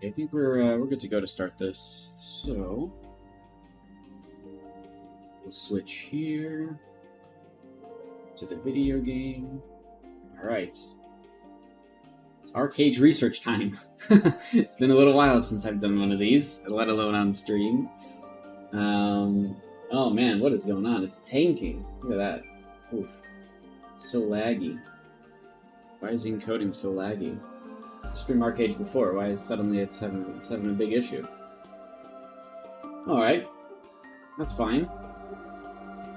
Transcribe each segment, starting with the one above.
I think we're good to go to start this. So we'll switch here to the video game. All right. It's arcade research time. It's been a little while since I've done one of these, let alone on stream. Oh man, what is going on? It's tanking. Look at that. Oof. It's so laggy. Why is the encoding so laggy? Stream arcade before. Why is suddenly it's having a big issue? All right, that's fine.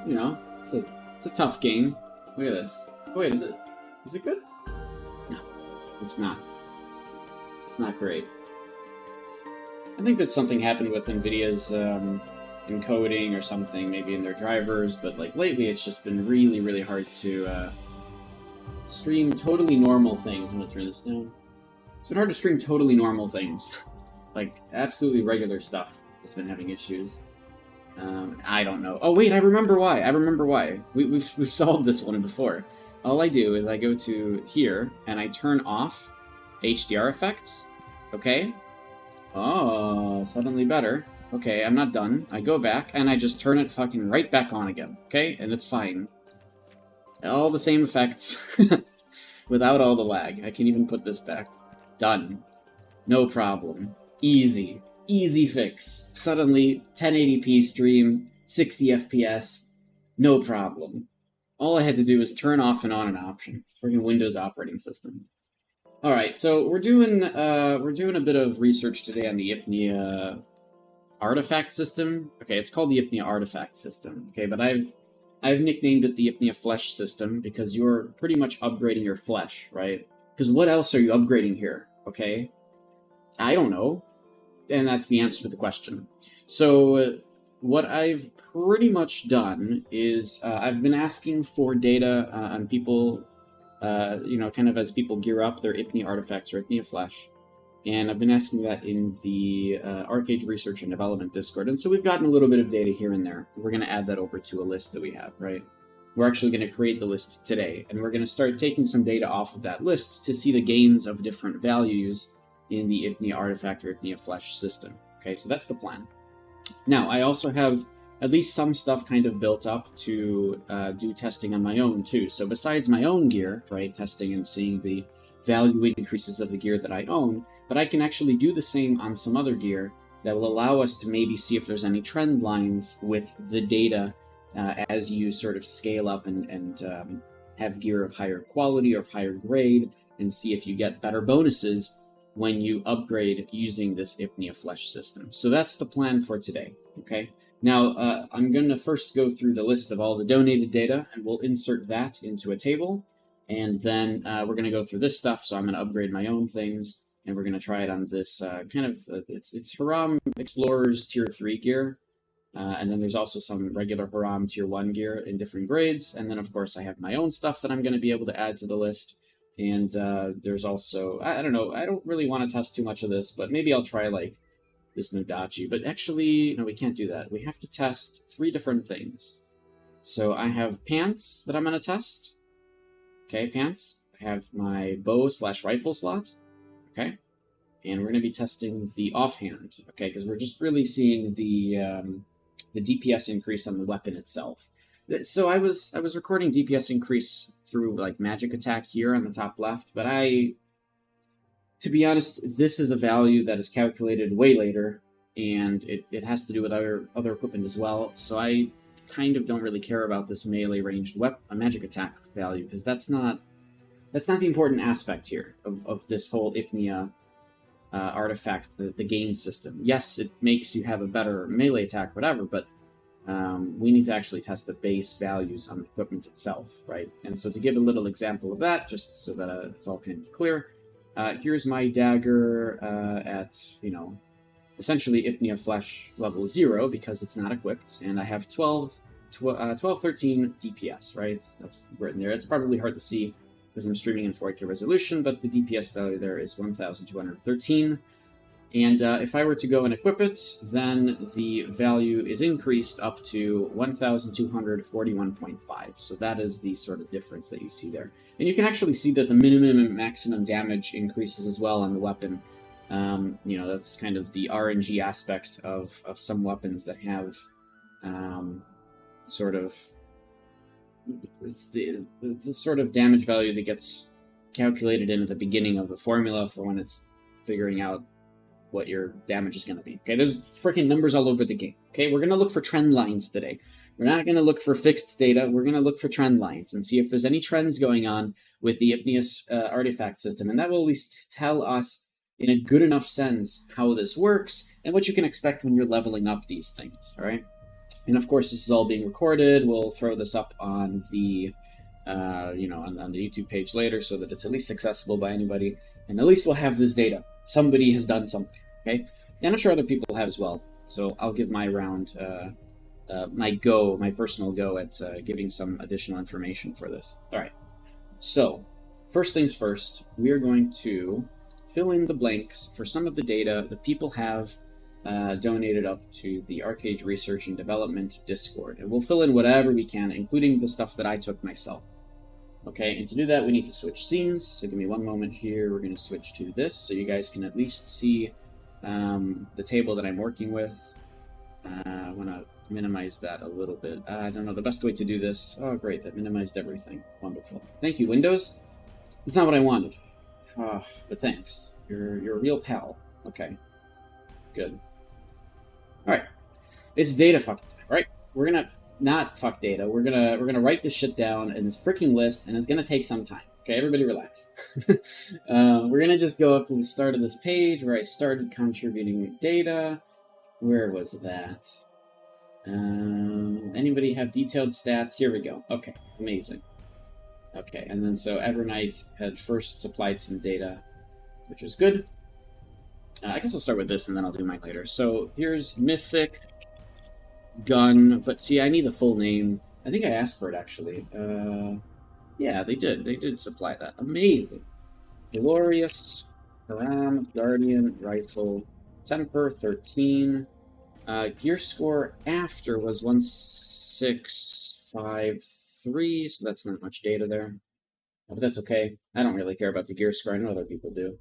You know, it's a tough game. Look at this. Oh, wait, is it good? No, it's not. It's not great. I think that something happened with NVIDIA's encoding or something, maybe in their drivers, but like lately it's just been really, really hard to stream totally normal things. I'm gonna turn this down. It's been hard to stream totally normal things. Like absolutely regular stuff has been having issues. I don't know. Oh wait, I remember why. We've solved this one before. All I do is I go to here and I turn off HDR effects. Okay. Oh, suddenly better. Okay, I'm not done. I go back and I just turn it fucking right back on again. Okay, and it's fine. All the same effects without all the lag. I can even put this back. Done. No problem. Easy. Easy fix. Suddenly, 1080p stream, 60 FPS, no problem. All I had to do was turn off and on an option. Freaking Windows operating system. All right, so we're doing a bit of research today on the Ipnya artifact system. Okay, it's called the Ipnya artifact system. Okay, but I've nicknamed it the Ipnya flesh system because you're pretty much upgrading your flesh, right? Because what else are you upgrading here? Okay, I don't know. And that's the answer to the question. So what I've pretty much done is I've been asking for data on people, kind of as people gear up their Ipnya artifacts or Ipnya flesh. And I've been asking that in the Arcade Research and Development Discord. And so we've gotten a little bit of data here and there. We're going to add that over to a list that we have, right? We're actually going to create the list today. And we're going to start taking some data off of that list to see the gains of different values in the Ipnya artifact or Ipnya flesh system. Okay, so that's the plan. Now, I also have at least some stuff kind of built up to do testing on my own too. So besides my own gear, right, testing and seeing the value increases of the gear that I own, but I can actually do the same on some other gear that will allow us to maybe see if there's any trend lines with the data as you sort of scale up and have gear of higher quality or of higher grade, and see if you get better bonuses when you upgrade using this Ipnya flesh system. So that's the plan for today, okay? Now, I'm going to first go through the list of all the donated data, and we'll insert that into a table, and then we're going to go through this stuff, so I'm going to upgrade my own things, and we're going to try it on this it's Haram Explorers Tier 3 gear, and then there's also some regular Haram Tier 1 gear in different grades, and then, of course, I have my own stuff that I'm going to be able to add to the list. And there's also, I don't know, I don't really want to test too much of this, but maybe I'll try, like, this Nodachi. But actually, no, we can't do that. We have to test 3 different things. So I have pants that I'm going to test. Okay, pants. I have my bow/rifle slot. Okay. And we're going to be testing the offhand. Okay, because we're just really seeing the DPS increase on the weapon itself. So I was recording DPS increase through like magic attack here on the top left, but to be honest, this is a value that is calculated way later, and it has to do with other equipment as well. So I kind of don't really care about this melee ranged magic attack value, because that's not the important aspect here of this whole Ipnya artifact, the gain system. Yes, it makes you have a better melee attack, whatever, but we need to actually test the base values on the equipment itself, right? And so to give a little example of that, just so that it's all kind of clear, here's my dagger at, essentially Ipnya flesh level 0 because it's not equipped, and I have 13 DPS, right? That's written there. It's probably hard to see because I'm streaming in 4K resolution, but the DPS value there is 1,213. And if I were to go and equip it, then the value is increased up to 1,241.5. So that is the sort of difference that you see there. And you can actually see that the minimum and maximum damage increases as well on the weapon. You know, that's kind of the RNG aspect of some weapons that have sort of it's the sort of damage value that gets calculated in at the beginning of the formula for when it's figuring out what your damage is going to be. Okay, there's freaking numbers all over the game. Okay, we're going to look for trend lines today. We're not going to look for fixed data. We're going to look for trend lines and see if there's any trends going on with the Ipnya artifact system. And that will at least tell us in a good enough sense how this works and what you can expect when you're leveling up these things, all right? And of course, this is all being recorded. We'll throw this up on the, on the YouTube page later so that it's at least accessible by anybody. And at least we'll have this data. Somebody has done something, okay? And I'm sure other people have as well. So I'll give my round, my personal go at giving some additional information for this. All right. So first things first, we are going to fill in the blanks for some of the data that people have donated up to the Arcade Research and Development Discord. And we'll fill in whatever we can, including the stuff that I took myself. Okay, and to do that, we need to switch scenes. So give me one moment here. We're going to switch to this so you guys can at least see the table that I'm working with. I want to minimize that a little bit. I don't know the best way to do this. Oh, great, that minimized everything. Wonderful. Thank you, Windows. It's not what I wanted. But thanks. You're a real pal. Okay, good. All right, it's data fuck, right? We're gonna not fuck data. We're gonna write this shit down in this freaking list, and it's gonna take some time. Okay, everybody relax. We're gonna just go up to the start of this page where I started contributing data. Where was that? Anybody have detailed stats? Here we go. Okay, amazing. Okay, and then so Evernight had first supplied some data, which is good. I guess I'll start with this and then I'll do mine later. So here's Mythic Gun, but see, I need the full name. I think I asked for it actually. Yeah, they did. They did supply that. Amazing. Glorious Haram Guardian Rifle. Temper 13. Gear score after was 1653, so that's not much data there. But that's okay. I don't really care about the gear score. I know other people do.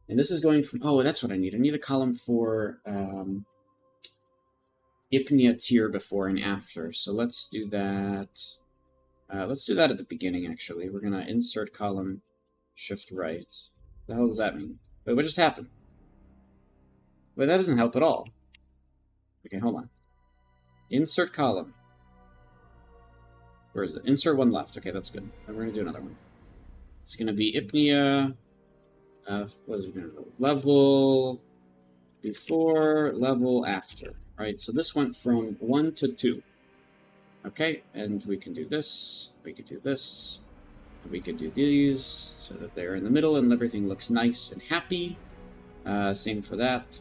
And this is going from... Oh, that's what I need. I need a column for Ipnya tier before and after. So let's do that. Let's do that at the beginning, actually. We're going to insert column, shift right. What the hell does that mean? Wait, what just happened? Wait, that doesn't help at all. Okay, hold on. Insert column. Where is it? Insert one left. Okay, that's good. And we're going to do another one. It's going to be Ipnya. What is it going to do? Level before, level after. Right, so this went from 1 to 2. Okay, and we can do this. We could do this. We could do these so that they're in the middle and everything looks nice and happy. Same for that.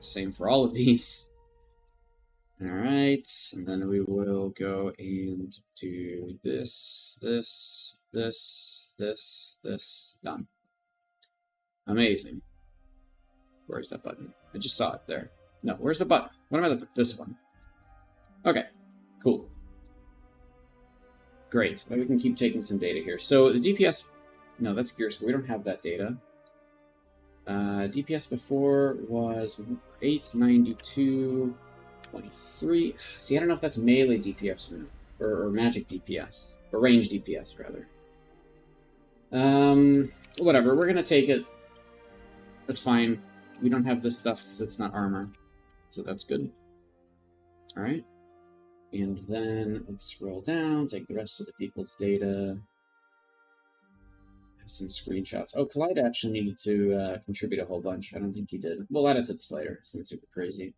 Same for all of these. Alright, and then we will go and do this, done. Amazing. Where's that button? I just saw it there. No, where's the button? What am I looking at? This one. Okay, cool. Great, well, we can keep taking some data here. So the DPS, no, that's gear score. We don't have that data. DPS before was 892, 23. See, I don't know if that's melee DPS or magic DPS, or range DPS rather. Whatever. We're gonna take it. That's fine. We don't have this stuff because it's not armor, so that's good. All right, and then let's scroll down, take the rest of the people's data. Some screenshots. Oh, Collide actually needed to contribute a whole bunch. I don't think he did. We'll add it to this later. It's not super crazy.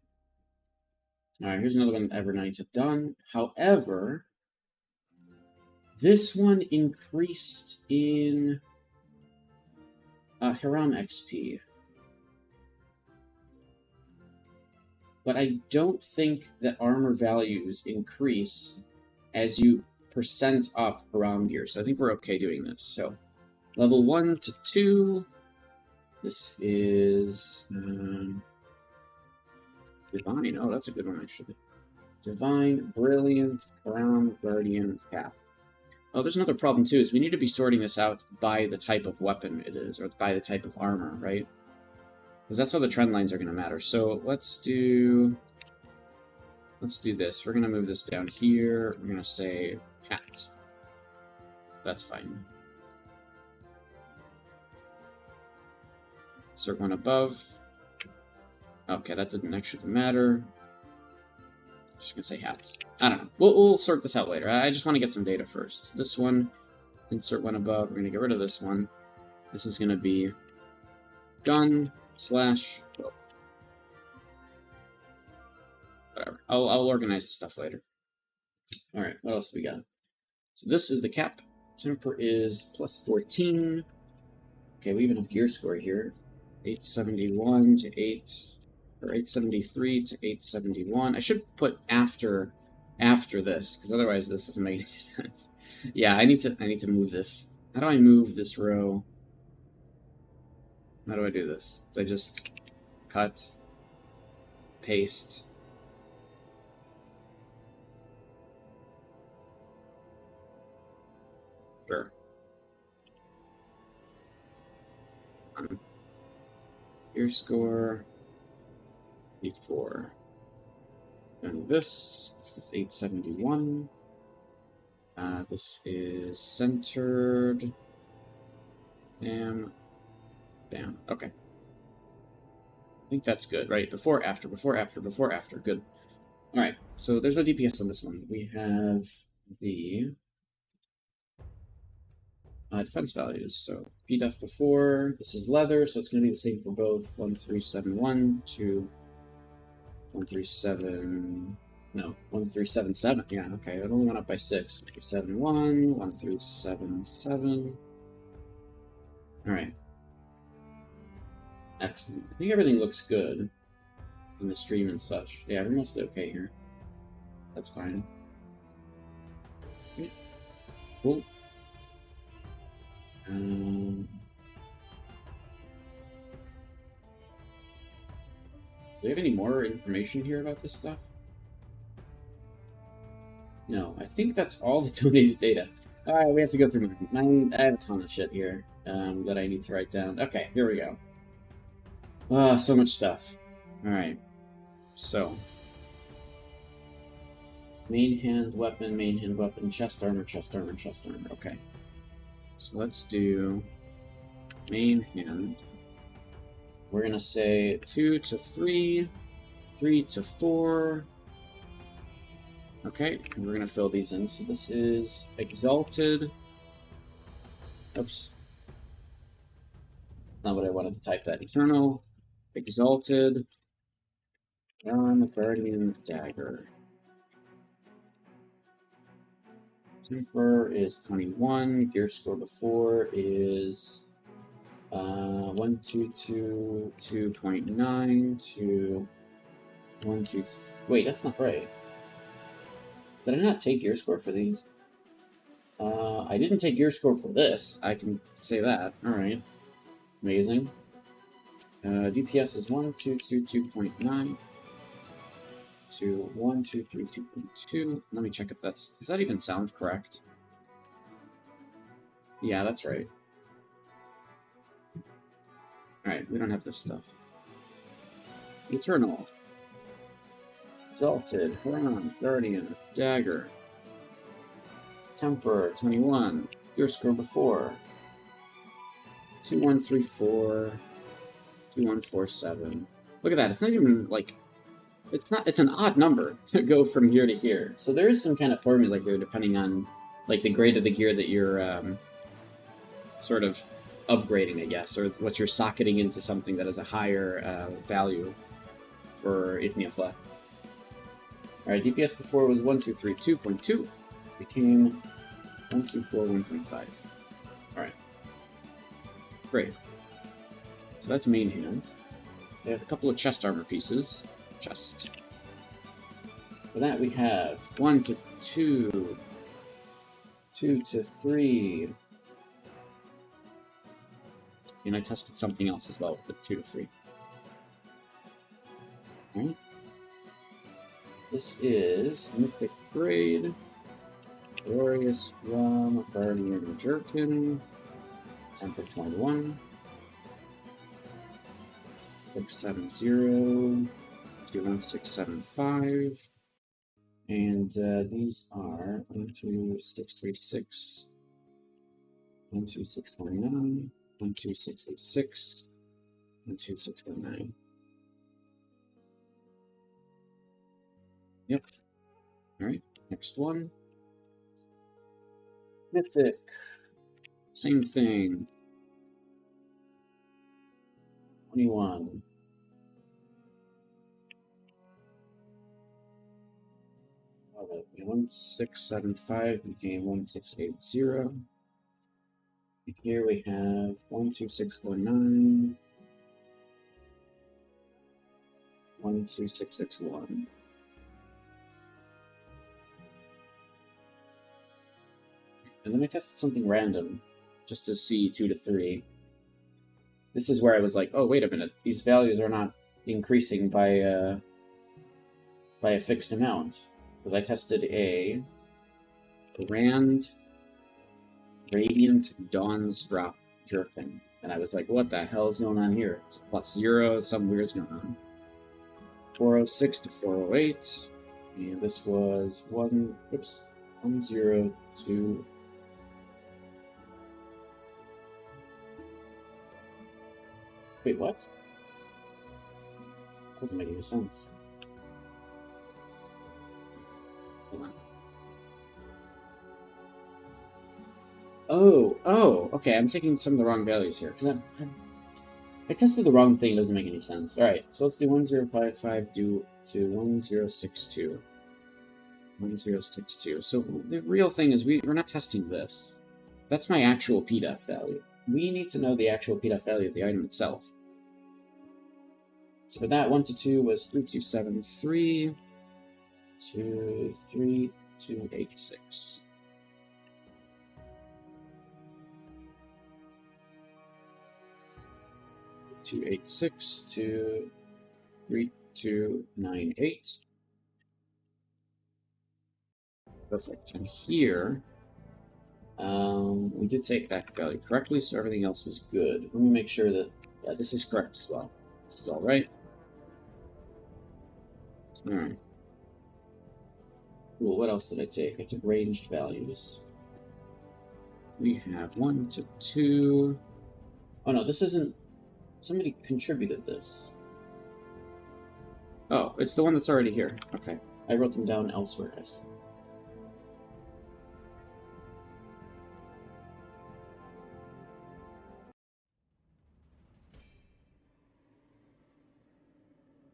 All right, here's another one Evernight had done. However, this one increased in Haram XP. But I don't think that armor values increase as you percent up Haram gear. So I think we're okay doing this. So level 1 to 2. This is Divine. Oh, that's a good one, actually. Divine, Brilliant, Crown, Guardian, Cap. Oh, there's another problem, too, is we need to be sorting this out by the type of weapon it is, or by the type of armor, right? Because that's how the trend lines are going to matter. So let's do this. We're going to move this down here. We're going to say hat. That's fine. Insert one above. Okay, that didn't actually matter. Just gonna say hats. I don't know. We'll sort this out later. I just want to get some data first. This one, insert one above. We're gonna get rid of this one. This is gonna be gun slash. Whatever. I'll organize the stuff later. All right. What else do we got? So this is the cap. Temper is plus 14. Okay, we even have gear score here. 871 to 873 to 871. I should put after this, because otherwise this doesn't make any sense. Yeah, I need to move this. How do I move this row? How do I do this? So I just cut, paste. Sure. Gear score. 84. And this is 871. This is centered. Bam. Bam. Okay. I think that's good, right? Before, after, before, after, before, after. Good. All right. So there's no DPS on this one. We have the defense values. So PDEF before. This is leather, so it's going to be the same for both. 1371 to 137. No, 1377. Yeah, okay. It only went up by 6. 1371, 1377. All right. Excellent. I think everything looks good in the stream and such. Yeah, we're mostly okay here. That's fine. Okay. Cool. Do we have any more information here about this stuff? No, I think that's all the donated data. Alright, we have to go through mine. I have a ton of shit here that I need to write down. Okay, here we go. So much stuff. Alright. So. Main hand weapon, chest armor, chest armor, chest armor. Okay. So let's do main hand. We're going to say 2 to 3, 3 to 4. Okay, and we're going to fill these in. So this is Exalted. Oops. Not what I wanted to type that. Eternal, Exalted, Guardian Dagger. Temper is 21. Gear score before is 1222.9 to 12. Wait, that's not right. Did I not take gear score for these? I didn't take gear score for this. I can say that. All right, amazing. DPS is 1222.9 to 1232.2. Let me check if that's. Does that even sound correct? Yeah, that's right. Alright, we don't have this stuff. Eternal. Exalted. Haram. Guardian. Dagger. Temper. 21. Gear score before. 2134. 2147. Look at that. It's not even like. It's an odd number to go from here to here. So there is some kind of formula here depending on like the grade of the gear that you're sort of upgrading, I guess, or what you're socketing into something that has a higher value for Ipnya flag. Alright, DPS before was 1232.2, became 1241.5. Alright. Great. So that's main hand. They have a couple of chest armor pieces. Chest. For that we have 1 to 2, 2 to 3. And I tested something else as well with 2 to 3. Alright. This is Mythic Braid, Glorious Rum, Guardian Jerkin, Temper 21. 670 to 1675. And these are 12636, 12649, 12636, 12649. Yep. Alright, next one. Mythic. Same thing. 21. Oh, 1675 became 1680. And here we have 12649, 12661. And then I tested something random, just to see 2 to 3. This is where I was like, oh, wait a minute, these values are not increasing by a fixed amount. Because I tested a Grand Radiant Dawn's Drop Jerkin. And I was like, what the hell is going on here? It's +0, something weird's going on. 406 to 408. And this was 102. Wait, what? That doesn't make any sense. Hold on. Oh, okay, I'm taking some of the wrong values here, because I tested the wrong thing, it doesn't make any sense. Alright, so let's do 1055 to 1062. 1062. So the real thing is we're not testing this. That's my actual PDEF value. We need to know the actual PDEF value of the item itself. So for that, 1 to 2 was 3273 to 3286. to 3298. Perfect. And here, we did take that value correctly, so everything else is good. Let me make sure that this is correct as well. This is all right. All right. Cool. What else did I take? I took ranged values. We have 1 to 2. Oh no, this isn't. Somebody contributed this. Oh, it's the one that's already here. Okay. I wrote them down elsewhere, I see.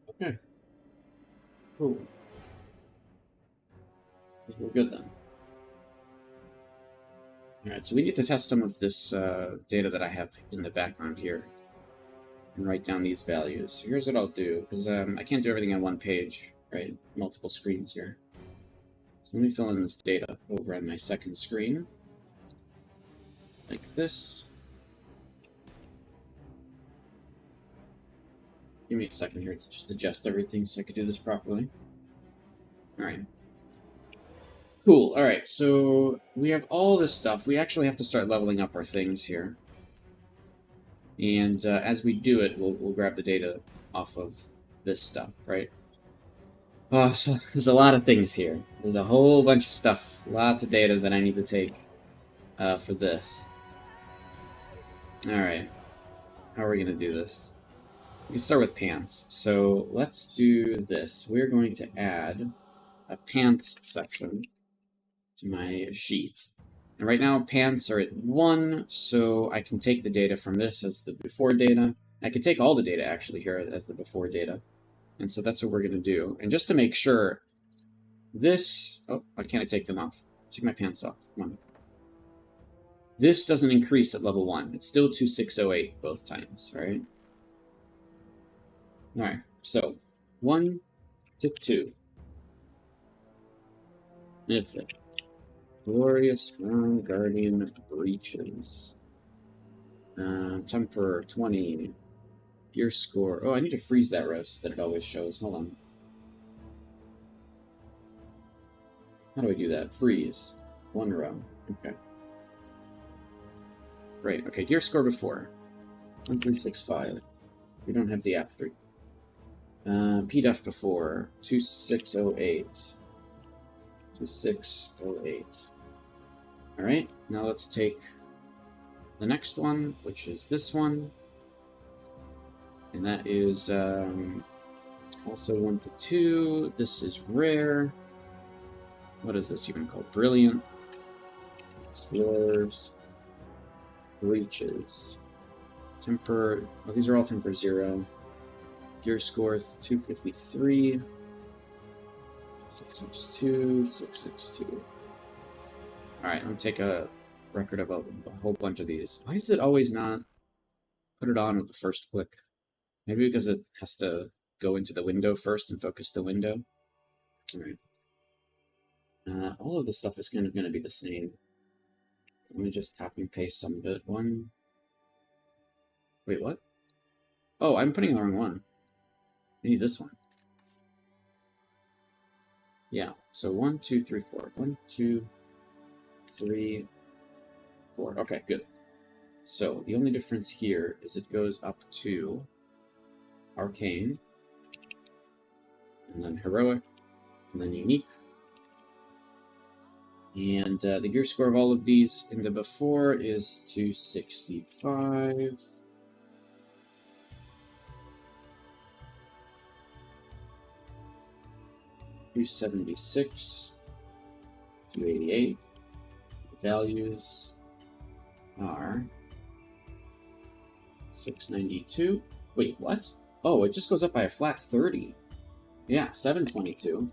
Okay. Cool. We're good then. Alright, so we need to test some of this data that I have in the background here. And write down these values. So here's what I'll do, because I can't do everything on one page, right? Multiple screens here. So let me fill in this data over on my second screen. Like this. Give me a second here to just adjust everything so I can do this properly. Alright. Cool, alright, so we have all this stuff. We actually have to start leveling up our things here. And as we do it, we'll grab the data off of this stuff, right? Oh, so there's a lot of things here. There's a whole bunch of stuff, lots of data that I need to take for this. Alright, how are we going to do this? We can start with pants. So let's do this. We're going to add a pants section to my sheet. And right now, pants are at 1, so I can take the data from this as the before data. I can take all the data, actually, here as the before data. And so that's what we're going to do. And just to make sure, this... Oh, why can't I take them off? Take my pants off. Come on. This doesn't increase at level 1. It's still 2608 both times, right? Alright, so 1 to 2. Mythic. Glorious Crown Guardian Breeches. Temper 20. Gear score. Oh, I need to freeze that row so that it always shows. Hold on. How do I do that? Freeze. 1 row. Okay. Great. Okay, gear score before. 1365. We don't have the app 3. PDEF before 2608. 2608. All right, now let's take the next one, which is this one, and that is also 1 to 2. This is rare. What is this even called? Brilliant. Explorers. Breeches. Temper. Well, these are all temper 0. Gear score 253. 662. 662. Alright, I'm gonna take a record of a whole bunch of these. Why does it always not put it on with the first click? Maybe because it has to go into the window first and focus the window. Alright. All of this stuff is kind of going to be the same. Let me just copy and paste some of it. One. Wait, what? Oh, I'm putting the wrong one. I need this one. Yeah, so 1, 2, 3, 4. 1, 2, 3, 4. Okay, good. So the only difference here is it goes up to Arcane, and then Heroic, and then Unique. And the gear score of all of these in the before is 265. $276, 288. The values are 692. Wait, what? Oh, it just goes up by a flat 30. Yeah, 722.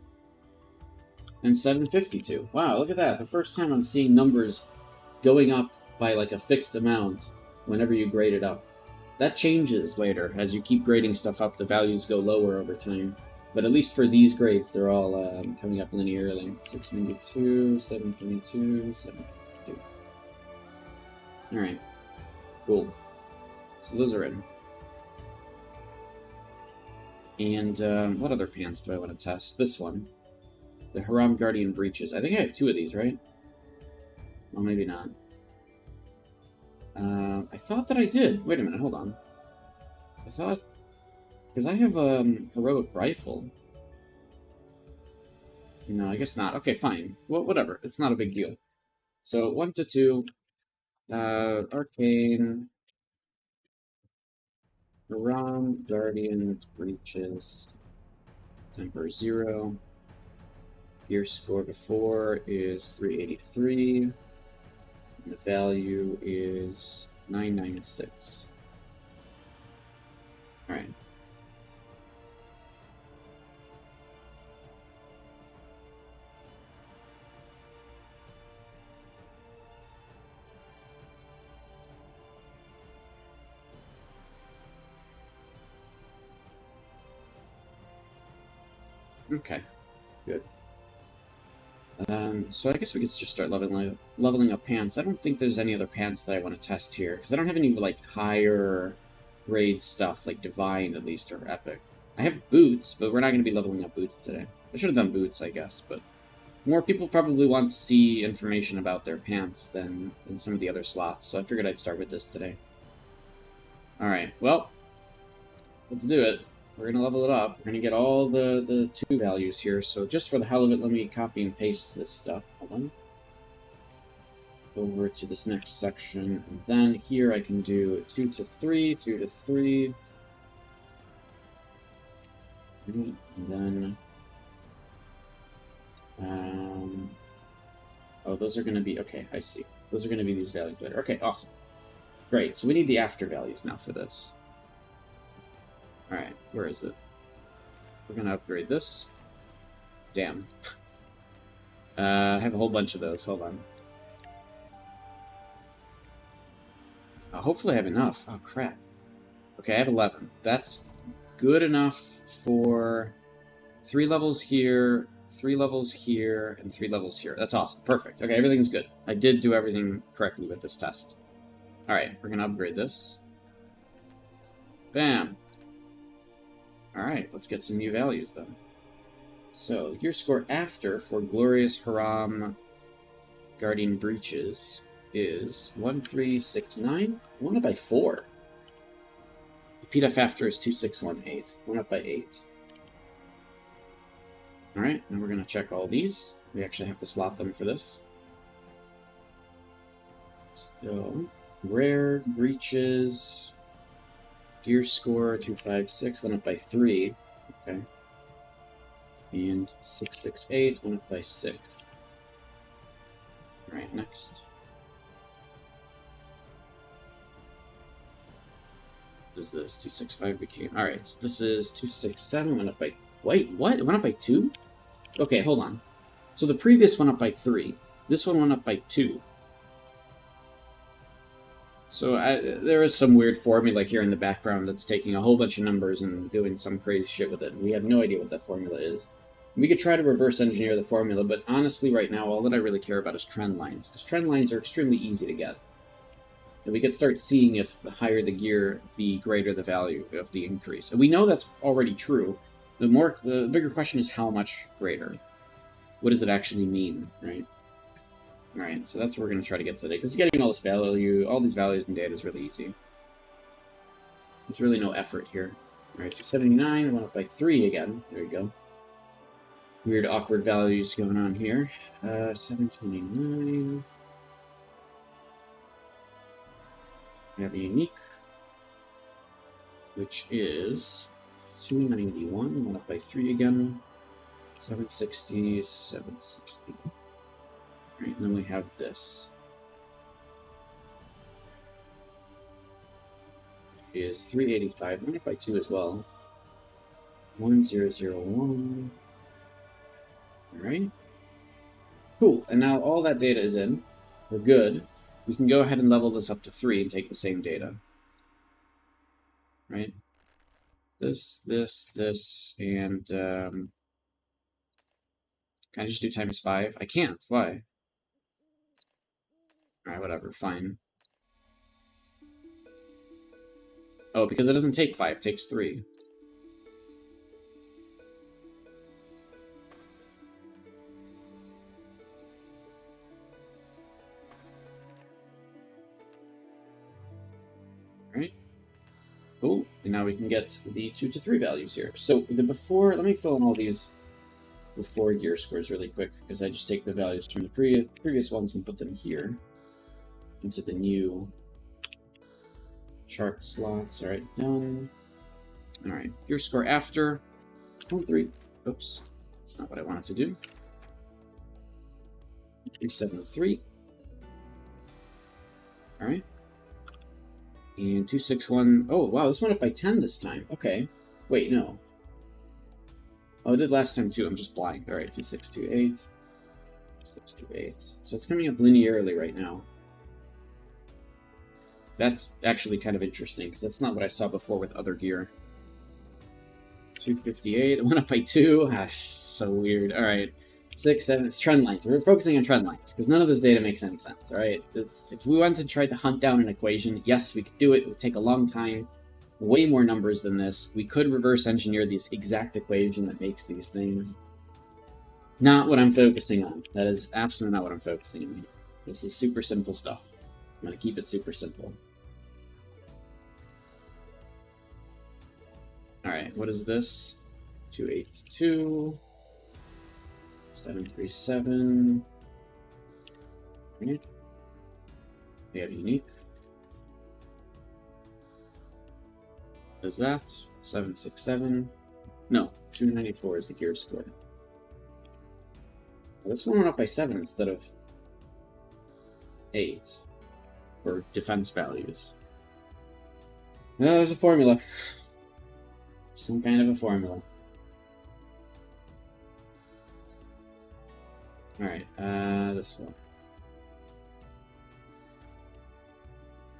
And 752. Wow, look at that. The first time I'm seeing numbers going up by like a fixed amount whenever you grade it up. That changes later. As you keep grading stuff up, the values go lower over time. But at least for these grades, they're all coming up linearly. 692, 722, 752. Alright. Cool. So those are in. And what other pants do I want to test? This one. The Haram Guardian Breeches. I think I have 2 of these, right? Well, maybe not. I thought that I did. Wait a minute, hold on. I thought... Because I have a Heroic Rifle. No, I guess not. Okay, fine. Well, whatever. It's not a big deal. So, 1 to 2. Arcane. Haram Guardian Breeches. Temper 0. Gear score before is 383. And the value is 996. Alright. Okay, good. So I guess we could just start leveling up pants. I don't think there's any other pants that I want to test here, because I don't have any, like, higher grade stuff, like Divine, at least, or Epic. I have boots, but we're not going to be leveling up boots today. I should have done boots, I guess, but more people probably want to see information about their pants than in some of the other slots, so I figured I'd start with this today. Alright, well, let's do it. We're going to level it up. We're going to get all the 2 values here. So just for the hell of it, let me copy and paste this stuff. Hold on. Over to this next section. And then here I can do 2 to 3, 2 to 3. And then... oh, those are going to be... Okay, I see. Those are going to be these values later. Okay, awesome. Great, so we need the after values now for this. Alright, where is it? We're gonna upgrade this. Damn. I have a whole bunch of those. Hold on. Hopefully I have enough. Oh, crap. Okay, I have 11. That's good enough for 3 levels here, 3 levels here, and 3 levels here. That's awesome. Perfect. Okay, everything's good. I did do everything correctly with this test. Alright, we're gonna upgrade this. Bam! Alright, let's get some new values then. So, gear score after for Glorious Haram Guardian Breeches is 1369. I want it by 4. PDF after is 2618. Went up by 8. Alright, now we're going to check all these. We actually have to slot them for this. So, rare, breeches, gear score 256, went up by 3. Okay. And 668 went up by 6. Alright, next. What is this? 265 became. Alright, so this is 267, went up by. Wait, what? It went up by 2? Okay, hold on. So the previous went up by 3. This one went up by 2. So there is some weird formula here in the background that's taking a whole bunch of numbers and doing some crazy shit with it. We have no idea what that formula is. We could try to reverse engineer the formula, but honestly right now all that I really care about is trend lines, because trend lines are extremely easy to get. And we could start seeing if the higher the gear, the greater the value of the increase. And we know that's already true. The bigger question is how much greater. What does it actually mean, right? Alright, so that's what we're going to try to get today, because getting all this value, all these values in data is really easy. There's really no effort here. Alright, 279, went up by 3 again. There you go. Weird, awkward values going on here. 729. We have a unique, which is 291, went up by 3 again. 760, 760. Alright, and then we have this. Is 385, went up by 2 as well. 1001. Alright. Cool, and now all that data is in. We're good. We can go ahead and level this up to 3 and take the same data. Right? This, and can I just do times 5? I can't. Why? Alright, whatever, fine. Oh, because it doesn't take 5, it takes 3. Alright. Cool. And now we can get the 2 to 3 values here. So the before, let me fill in all these before gear scores really quick, because I just take the values from the previous ones and put them here into the new chart slots. Alright, done. Alright, gear score after 3. Oops, that's not what I wanted to do. 373. Alright. And 261. Oh, wow, this went up by 10 this time. Okay. Wait, no. Oh, it did last time too. I'm just blind. Alright, 2628. 628. So it's coming up linearly right now. That's actually kind of interesting, because that's not what I saw before with other gear. 258. It went up by 2. Ah, so weird. Alright. 6, 7. It's trend lines. We're focusing on trend lines, because none of this data makes any sense, alright? If we wanted to try to hunt down an equation, yes, we could do it. It would take a long time. Way more numbers than this. We could reverse engineer this exact equation that makes these things. Not what I'm focusing on. That is absolutely not what I'm focusing on. This is super simple stuff. I'm going to keep it super simple. Alright, what is this? 282. 737. Right. We have unique. What is that? 767. No, 294 is the gear score. Well, this one went up by 7 instead of 8 for defense values. Well, there's a formula. Some kind of a formula. Alright, this one.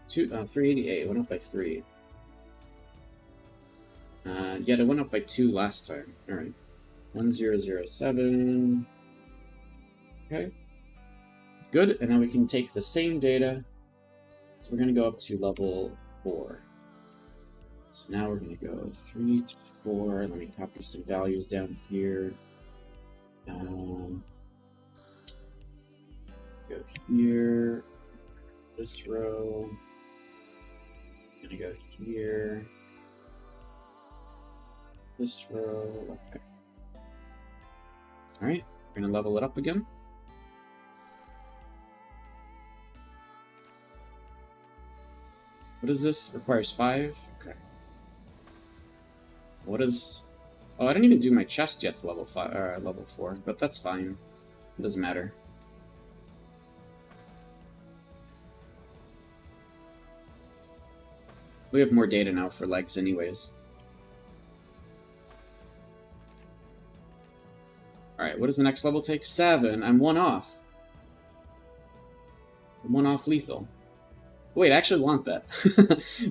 388, went up by 3. Yet it went up by 2 last time. Alright. 1007. Okay. Good, and now we can take the same data. So we're going to go up to level 4. So now we're going to go 3 to 4. Let me copy some values down here. Go here. This row. I'm going to go here. This row. Okay. Alright, we're gonna level it up again. What is this? Requires 5? Okay. What is... Oh, I didn't even do my chest yet to level 5 or level 4, but that's fine. It doesn't matter. We have more data now for legs anyways. Alright, what does the next level take? 7. I'm 1 off. I'm 1 off lethal. Wait, I actually want that.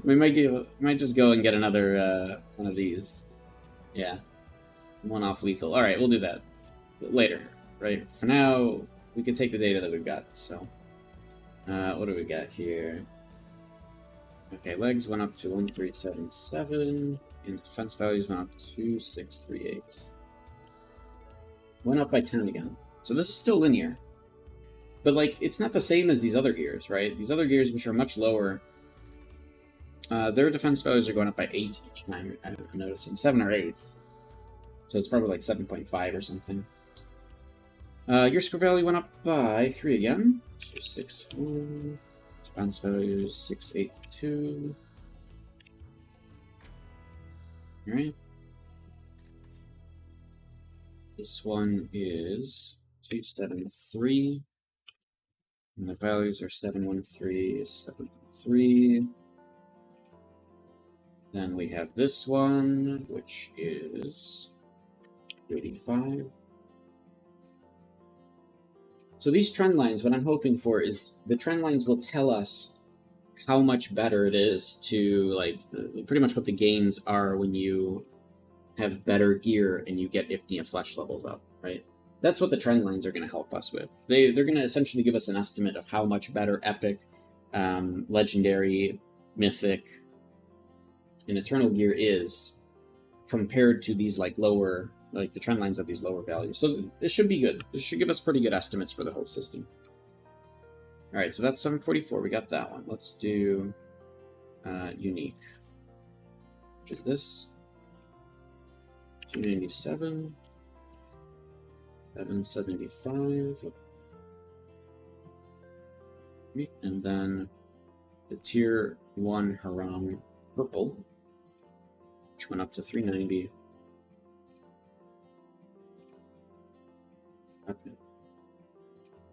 We might just go and get another one of these. Yeah. 1 off lethal. Alright, we'll do that. Later, right? For now, we can take the data that we've got, so... what do we got here? Okay, legs went up to 1377, and defense values went up to 638. Went up by 10 again. So this is still linear. But, like, it's not the same as these other gears, right? These other gears, which are much lower, their defense values are going up by 8 each time, I'm noticing. 7 or 8. So it's probably like 7.5 or something. Your score value went up by 3 again. So 6, 1. Defense values 682. Alright. This one is 273. And the values are 713, 713. Then we have this one, which is 85. So these trend lines, what I'm hoping for is the trend lines will tell us how much better it is to, like, pretty much what the gains are when you have better gear and you get Ipnya flesh levels up, right? That's what the trend lines are going to help us with. They're going to essentially give us an estimate of how much better epic, legendary, mythic, and eternal gear is compared to these, like, lower, like the trend lines of these lower values. So this should be good. This should give us pretty good estimates for the whole system. All right, so that's 744. We got that one. Let's do unique, which is this. 297. 775. And then the tier 1 Haram purple, which went up to 390. Okay.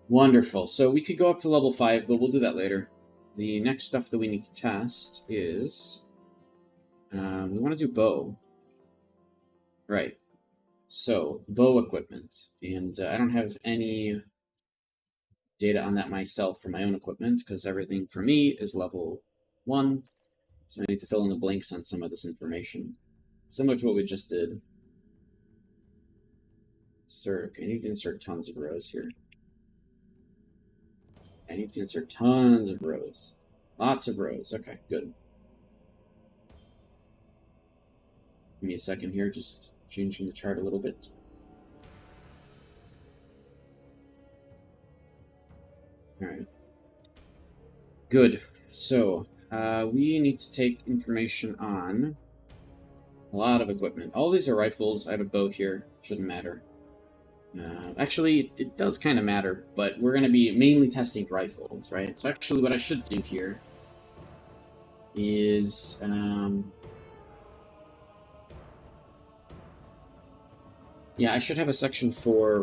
Wonderful. So we could go up to level 5, but we'll do that later. The next stuff that we need to test is... we want to do bow. Right. So, bow equipment. And I don't have any data on that myself for my own equipment, because everything for me is level 1. So I need to fill in the blanks on some of this information. Similar to what we just did. Insert. I need to insert tons of rows here. I need to insert tons of rows. Lots of rows. Okay, good. Give me a second here, just changing the chart a little bit. Alright. Good. So, we need to take information on a lot of equipment. All these are rifles. I have a bow here. Shouldn't matter. Actually, it does kind of matter, but we're going to be mainly testing rifles, right? So actually what I should do here is... yeah, I should have a section for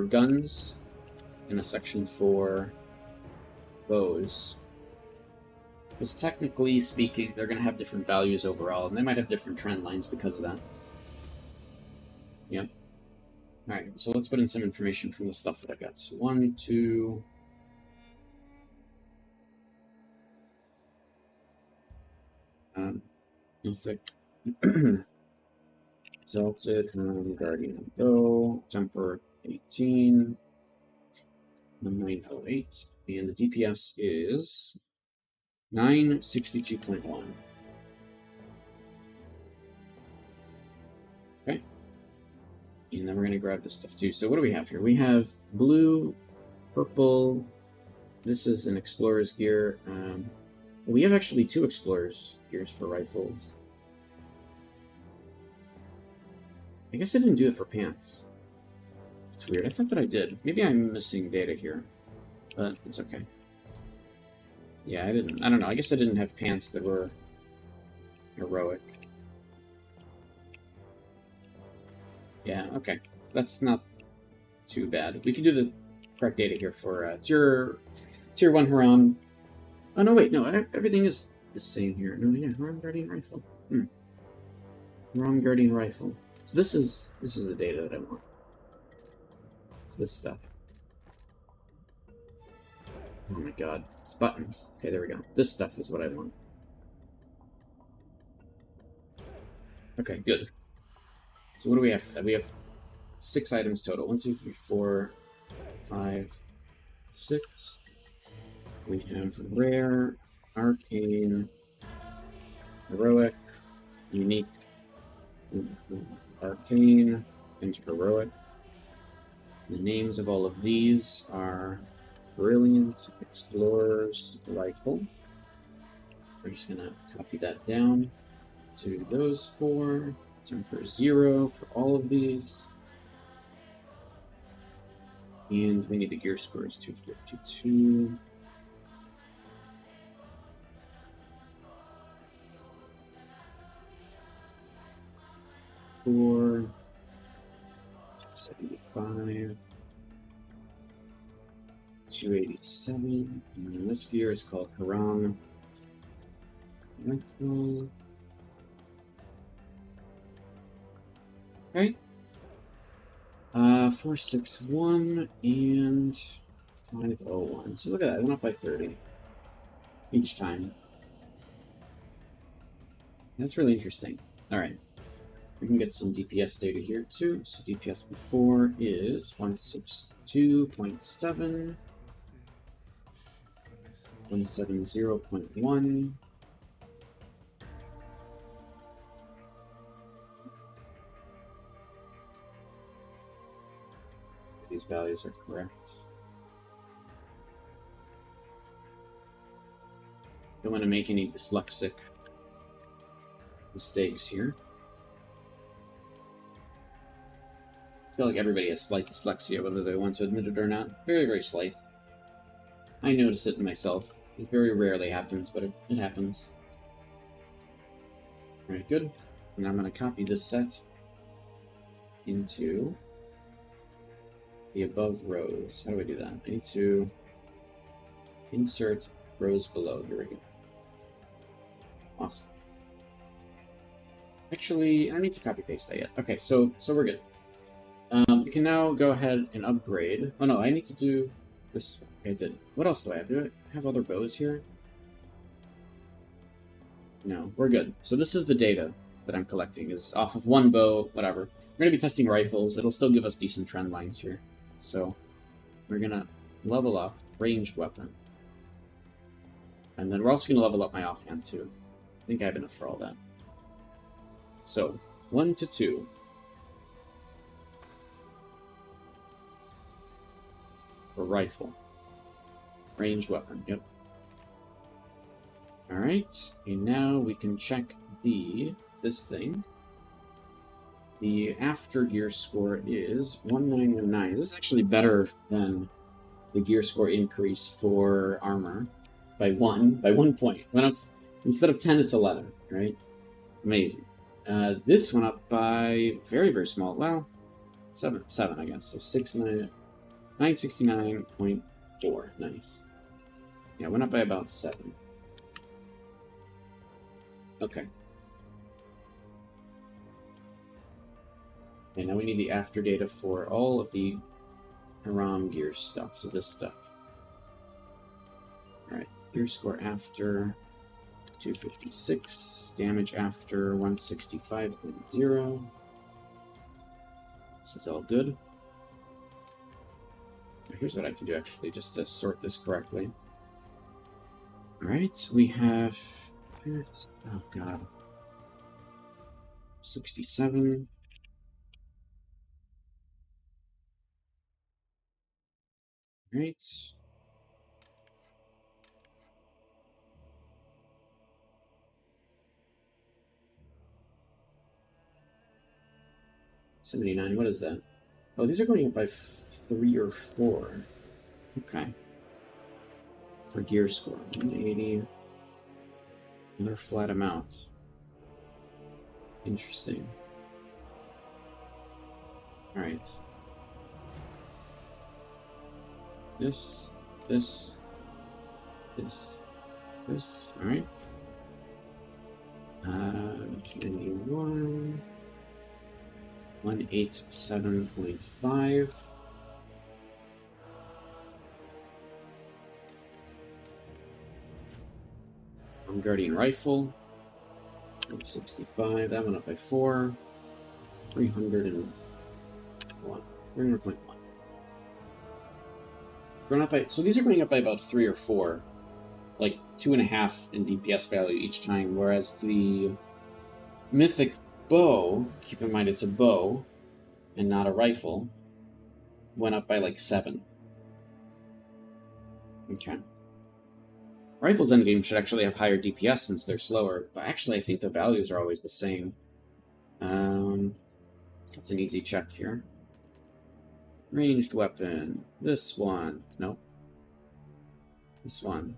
guns and a section for bows. Because technically speaking, they're going to have different values overall, and they might have different trend lines because of that. Yeah. Alright, so let's put in some information from the stuff that I got. So 1, 2... Mythic. Exalted, Guardian Bow, Temper 18, 908, and the DPS is 962.1. Okay. And then we're going to grab this stuff too. So what do we have here? We have blue, purple. This is an explorer's gear. We have actually 2 explorer's gears for rifles. I guess I didn't do it for pants. It's weird. I thought that I did. Maybe I'm missing data here, but it's okay. Yeah, I didn't. I don't know. I guess I didn't have pants that were heroic. Yeah, okay. That's not too bad. We can do the correct data here for tier 1 Haram. Oh, no, wait. No, everything is the same here. No, yeah, Haram Guardian Rifle. Haram Guardian Rifle. So this is the data that I want. It's this stuff. Oh my god. It's buttons. Okay, there we go. This stuff is what I want. Okay, good. So what do we have for that? We have 6 items total. 1, 2, 3, 4, 5, 6. We have rare, arcane, heroic, unique, arcane, and heroic. The names of all of these are Brilliant, Explorer's Rifle. We're just going to copy that down to those 4. Temper 0 for all of these. And we need the gear scores 252. Four, 275, 287, and then this gear is called Haram. Okay. 461 and 501. So look at that, it went up by 30 each time. That's really interesting. Alright. We can get some DPS data here too. So DPS before is 162.7, 170.1. These values are correct. Don't want to make any dyslexic mistakes here. I feel like everybody has slight dyslexia, whether they want to admit it or not. Very, very slight. I notice it in myself. It very rarely happens, but it happens. Alright, good. And I'm going to copy this set into the above rows. How do I do that? I need to insert rows below. Here we go. Awesome. Actually, I don't need to copy paste that yet. Okay, so we're good. We can now go ahead and upgrade. Oh no, I need to do this. Okay, I did. What else do I have? Do I have other bows here? No, we're good. So this is the data that I'm collecting. Is off of one bow, whatever. We're going to be testing rifles. It'll still give us decent trend lines here. So we're going to level up ranged weapon. And then we're also going to level up my offhand too. I think I have enough for all that. So 1 to 2. For rifle. Ranged weapon, yep. Alright, and now we can check this thing. The after gear score is 1919. This is actually better than the gear score increase for armor by 1 point. Went up, instead of 10, it's 11, right? Amazing. This went up by very, very small. Well, 7 I guess. So 969.4. Nice. Yeah, went up by about 7. Okay. And now we need the after data for all of the Haram gear stuff. So this stuff. Alright. Gear score after 256. Damage after 165.0. This is all good. Here's what I can do actually, just to sort this correctly. Alright, we have... Oh god. 67. Right. 79, what is that? Oh, these are going up by 3 or 4. Okay. For gear score, 180. Another flat amount. Interesting. Alright. This. Alright. 91. 187.5. Guardian Rifle. 65. That went up by 4. 301. 300.1. Going up by, so these are going up by about 3 or 4. Like 2.5 in DPS value each time, whereas the Mythic Bow, keep in mind it's a bow and not a rifle, went up by like 7. Okay. Rifles endgame should actually have higher DPS since they're slower, but actually I think the values are always the same. That's an easy check here. Ranged weapon. This one. Nope. This one.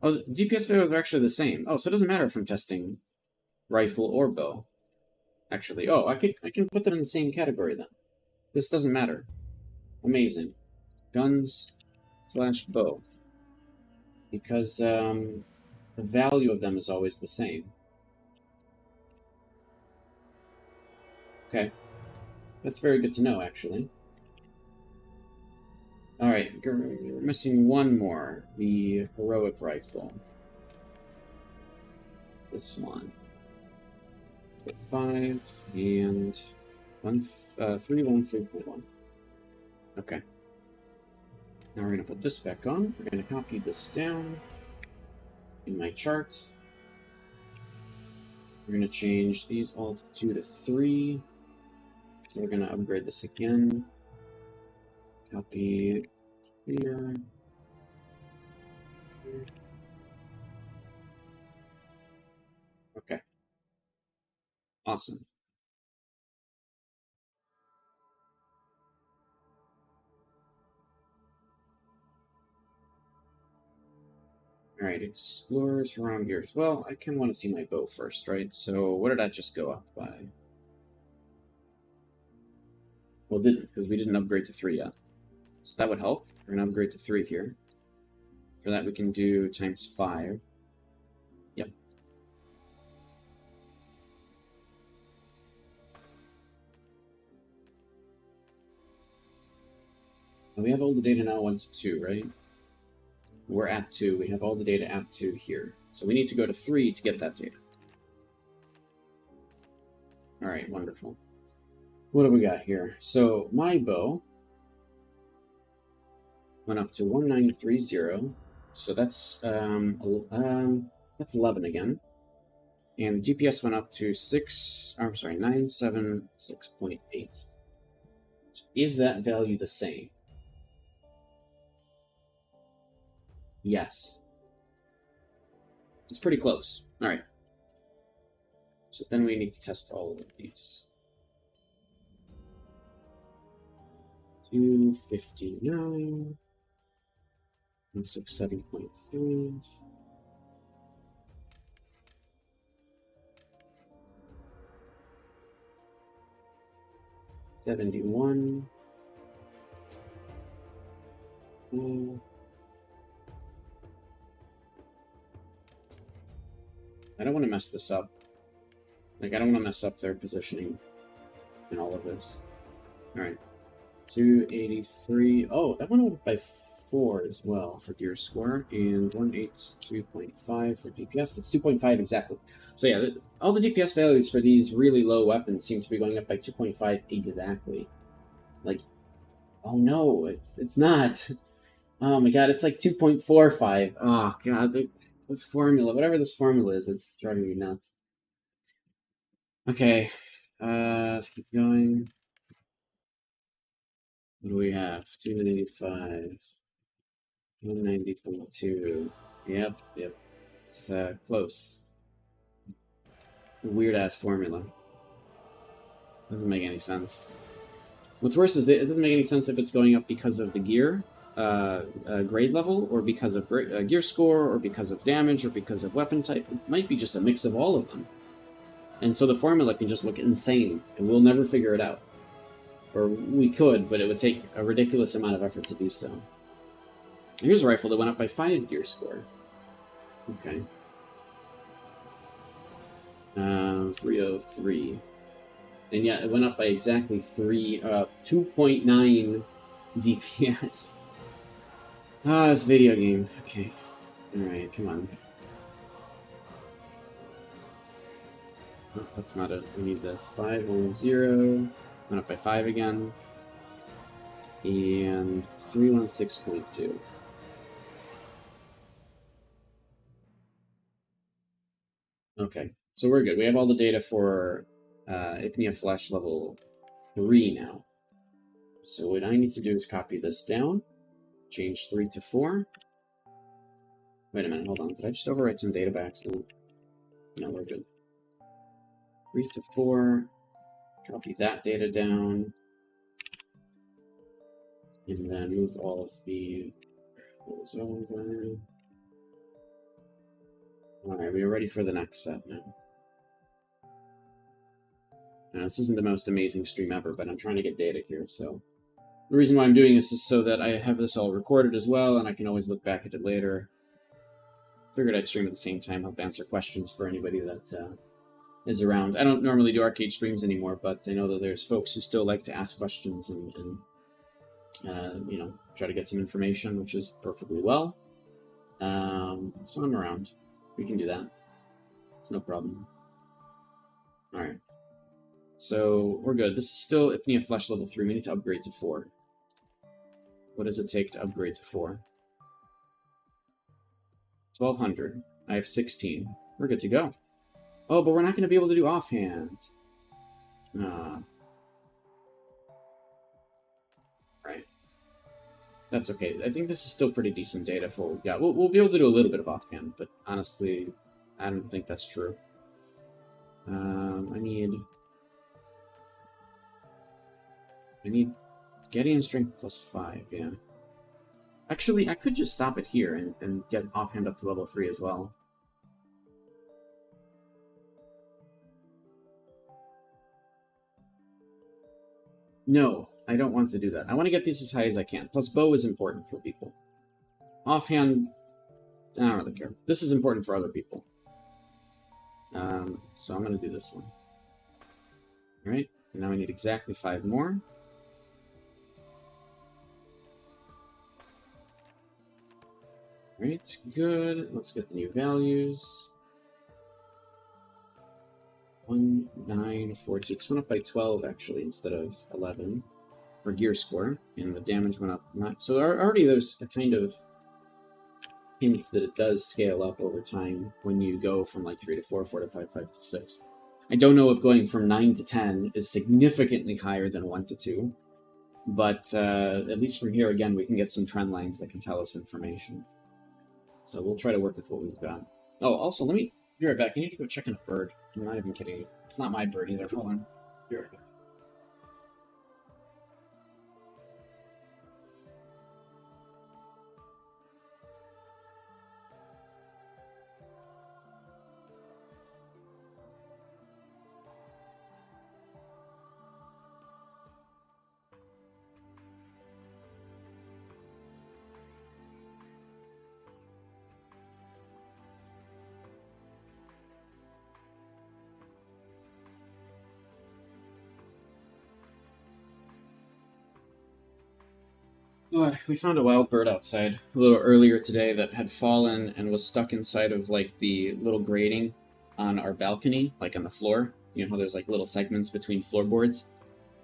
Oh, the DPS values are actually the same. Oh, so it doesn't matter if I'm testing rifle or bow. Actually, oh, I can put them in the same category then. This doesn't matter. Amazing. Guns / bow. Because the value of them is always the same. Okay. That's very good to know, actually. Alright, we're missing one more. The heroic rifle. This one. 5 and 313.1. Okay. Now we're going to put this back on. We're going to copy this down in my chart. We're going to change these all to 2 to 3. So we're going to upgrade this again. Copy here. Okay. Awesome. Alright, explorers around here as well. I kind of want to see my bow first, right? So what did that just go up by? Well, it didn't, because we didn't upgrade to 3 yet. So that would help. We're going to upgrade to 3 here. For that, we can do times 5. Yep. And we have all the data now 1 to 2, right? We're at 2. We have all the data at 2 here. So we need to go to 3 to get that data. Alright, wonderful. What do we got here? So my bow went up to 1930. So that's 11 again. And the GPS went up to 976.8. So is that value the same? Yes. It's pretty close. Alright. So then we need to test all of these. 259. 167.3. 71. I don't want to mess this up. Like, I don't want to mess up their positioning in all of this. Alright. 283. Oh, that went up by 4 as well for gear score, and 182.5 for DPS. That's 2.5 exactly. So yeah, all the DPS values for these really low weapons seem to be going up by 2.5 exactly. Like, oh no, it's not. Oh my god, it's like 2.45. Oh god, this formula, whatever this formula is, it's driving me nuts. Okay, let's keep going. What do we have? 285. 190.2. Yep. It's close. Weird ass formula. Doesn't make any sense. What's worse is that it doesn't make any sense if it's going up because of the gear grade level, or because of gear score, or because of damage, or because of weapon type. It might be just a mix of all of them. And so the formula can just look insane, and we'll never figure it out. Or we could, but it would take a ridiculous amount of effort to do so. Here's a rifle that went up by 5 gear score. Okay. 303. And yet it went up by exactly 2.9 DPS. Ah, this video game. Okay. Alright, come on. Oh, that's not it. We need this. 510. Went up by 5 again. And 316.2. Okay, so we're good. We have all the data for Ipnya Flesh level 3 now. So what I need to do is copy this down. Change 3 to 4. Wait a minute, hold on. Did I just overwrite some data by accident? No, we're good. 3 to 4. Copy that data down. And then move all of the... over. Alright, we are ready for the next set now. Now, this isn't the most amazing stream ever, but I'm trying to get data here, so... The reason why I'm doing this is so that I have this all recorded as well, and I can always look back at it later. Figured I'd stream at the same time, help answer questions for anybody that is around. I don't normally do arcade streams anymore, but I know that there's folks who still like to ask questions and you know, try to get some information, which is perfectly well. So I'm around. We can do that. It's no problem. Alright. So, we're good. This is still Ipnya Flesh level 3. We need to upgrade to 4. What does it take to upgrade to 4? 1200. I have 16. We're good to go. Oh, but we're not going to be able to do offhand. Right. That's okay. I think this is still pretty decent data for... Yeah, we'll be able to do a little bit of offhand, but honestly, I don't think that's true. I need Gideon Strength plus 5, yeah. Actually, I could just stop it here and get offhand up to level 3 as well. No, I don't want to do that. I want to get these as high as I can. Plus, bow is important for people. Offhand, I don't really care. This is important for other people. So I'm going to do this one. Alright, and now I need exactly 5 more. Alright, good. Let's get the new values. 1, 9, 14. This went up by 12, actually, instead of 11. For gear score. And the damage went up. So already there's a kind of hint that it does scale up over time when you go from like 3 to 4, 4 to 5, 5 to 6. I don't know if going from 9 to 10 is significantly higher than 1 to 2. But at least from here, again, we can get some trend lines that can tell us information. So we'll try to work with what we've got. Oh, also, let me be right back. I need to go check on a bird. I'm not even kidding you. It's not my bird either. Hold on. Be right back. Oh, we found a wild bird outside a little earlier today that had fallen and was stuck inside of like the little grating on our balcony, like on the floor. You know how there's like little segments between floorboards?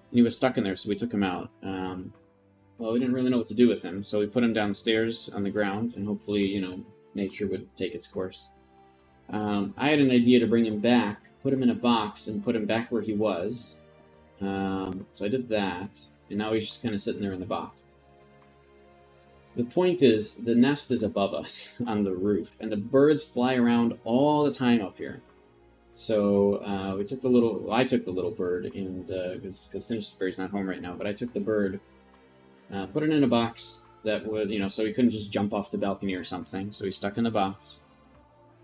And he was stuck in there, so we took him out. Well, we didn't really know what to do with him, so we put him downstairs on the ground, and hopefully, you know, nature would take its course. I had an idea to bring him back, put him in a box, and put him back where he was. So I did that, and now he's just kind of sitting there in the box. The point is, the nest is above us on the roof, and the birds fly around all the time up here. So we took the little. Well, I took the little bird, and because Sinisterberry's not home right now, but I took the bird, put it in a box that would, so he couldn't just jump off the balcony or something. So he's stuck in the box.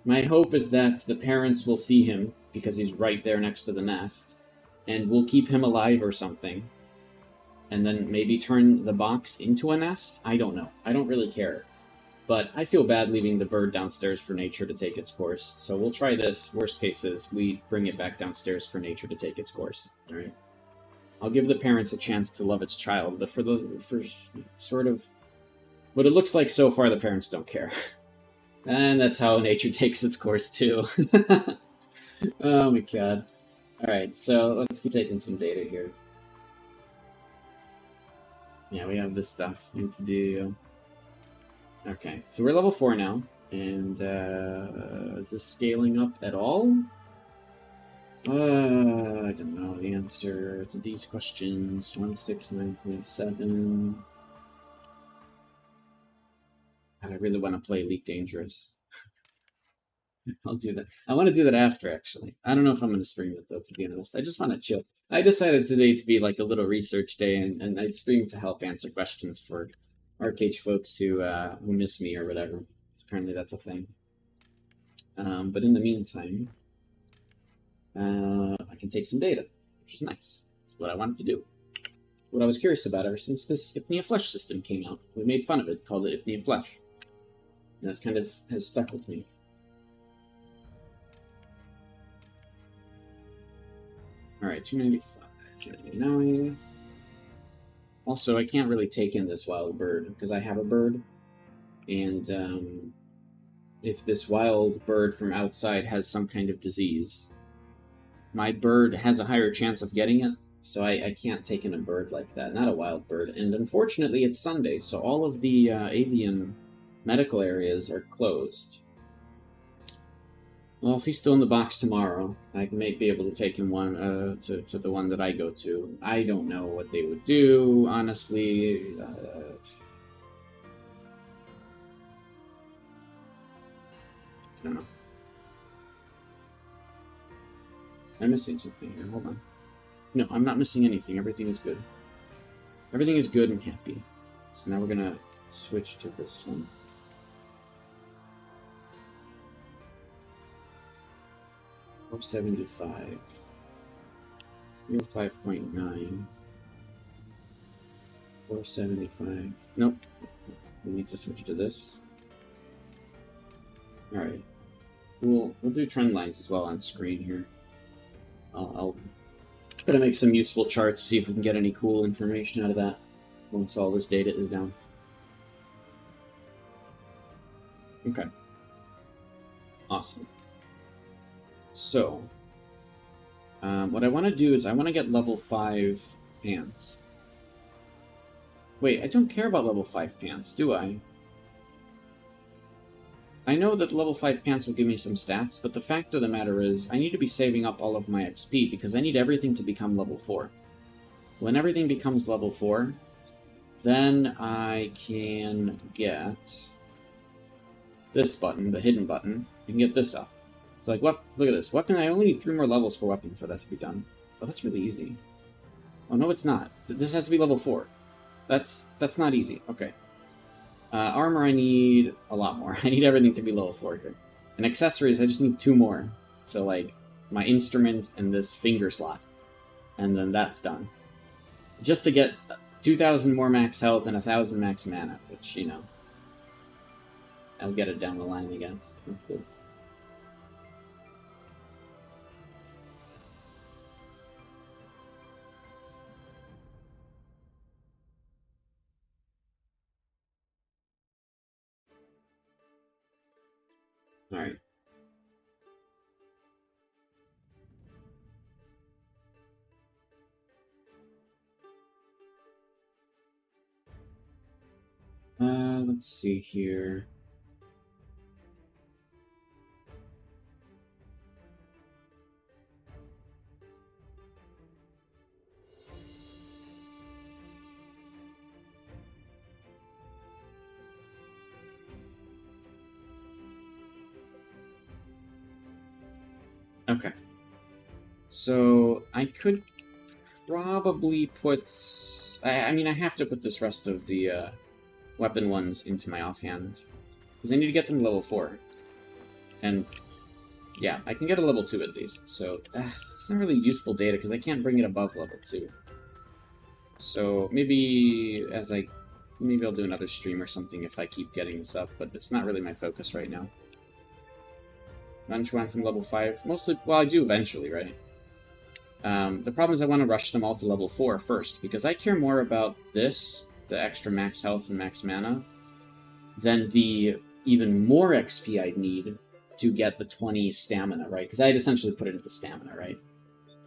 My hope is that the parents will see him because he's right there next to the nest, and we'll keep him alive or something, and then maybe turn the box into a nest. I don't know. I don't really care. But I feel bad leaving the bird downstairs for nature to take its course. So we'll try this. Worst case is we bring it back downstairs for nature to take its course. All right. I'll give the parents a chance to love its child, but for sort of what it looks like so far, the parents don't care. And that's how nature takes its course too. Oh my god. All right, so let's keep taking some data here. Yeah, we have this stuff we need to do. Okay, so we're level 4 now, and is this scaling up at all? I don't know the answer to these questions. 169.7. God, I really want to play Elite Dangerous. I'll do that. I want to do that after, actually. I don't know if I'm going to stream it, though, to be honest. I just want to chill. I decided today to be like a little research day, and I'd stream to help answer questions for Arcade folks who miss me or whatever. Apparently that's a thing. But in the meantime, I can take some data, which is nice. It's what I wanted to do. What I was curious about ever since this Ipnya Flesh system came out. We made fun of it, called it Ipnya Flesh. And that kind of has stuck with me. Alright, 295, 299. Also, I can't really take in this wild bird, because I have a bird. And if this wild bird from outside has some kind of disease, my bird has a higher chance of getting it, so I can't take in a bird like that. Not a wild bird. And unfortunately, it's Sunday, so all of the avian medical areas are closed. Well, if he's still in the box tomorrow, I may be able to take him to the one that I go to. I don't know what they would do, honestly. I don't know. I'm missing something here. Hold on. No, I'm not missing anything. Everything is good. Everything is good and happy. So now we're going to switch to this one. Or 75. 5.9. 475. Nope. We need to switch to this. Alright. We'll do trend lines as well on screen here. I'll try to make some useful charts, see if we can get any cool information out of that once all this data is down. Okay. Awesome. So, what I want to do is I want to get level 5 pants. Wait, I don't care about level 5 pants, do I? I know that level 5 pants will give me some stats, but the fact of the matter is I need to be saving up all of my XP because I need everything to become level 4. When everything becomes level 4, then I can get this button, the hidden button. You can get this up. So like, what? Look at this. Weapon, I only need 3 more levels for weapon for that to be done. Oh, that's really easy. Oh, no, it's not. This has to be level 4. That's not easy. Okay. Armor, I need a lot more. I need everything to be level 4 here. And accessories, I just need 2 more. So, like, my instrument and this finger slot. And then that's done. Just to get 2,000 more max health and 1,000 max mana, which, I'll get it down the line, I guess. What's this? Alright. Let's see here. Okay. So I could probably put... I mean, I have to put this rest of the weapon ones into my offhand. Because I need to get them level 4. And yeah, I can get a level 2 at least. So it's not really useful data because I can't bring it above level 2. So maybe maybe I'll do another stream or something if I keep getting this up, but it's not really my focus right now. Munch went from level 5. Mostly, well, I do eventually, right? The problem is I want to rush them all to level 4 first, because I care more about this, the extra max health and max mana, than the even more XP I'd need to get the 20 stamina, right? Because I'd essentially put it into stamina, right?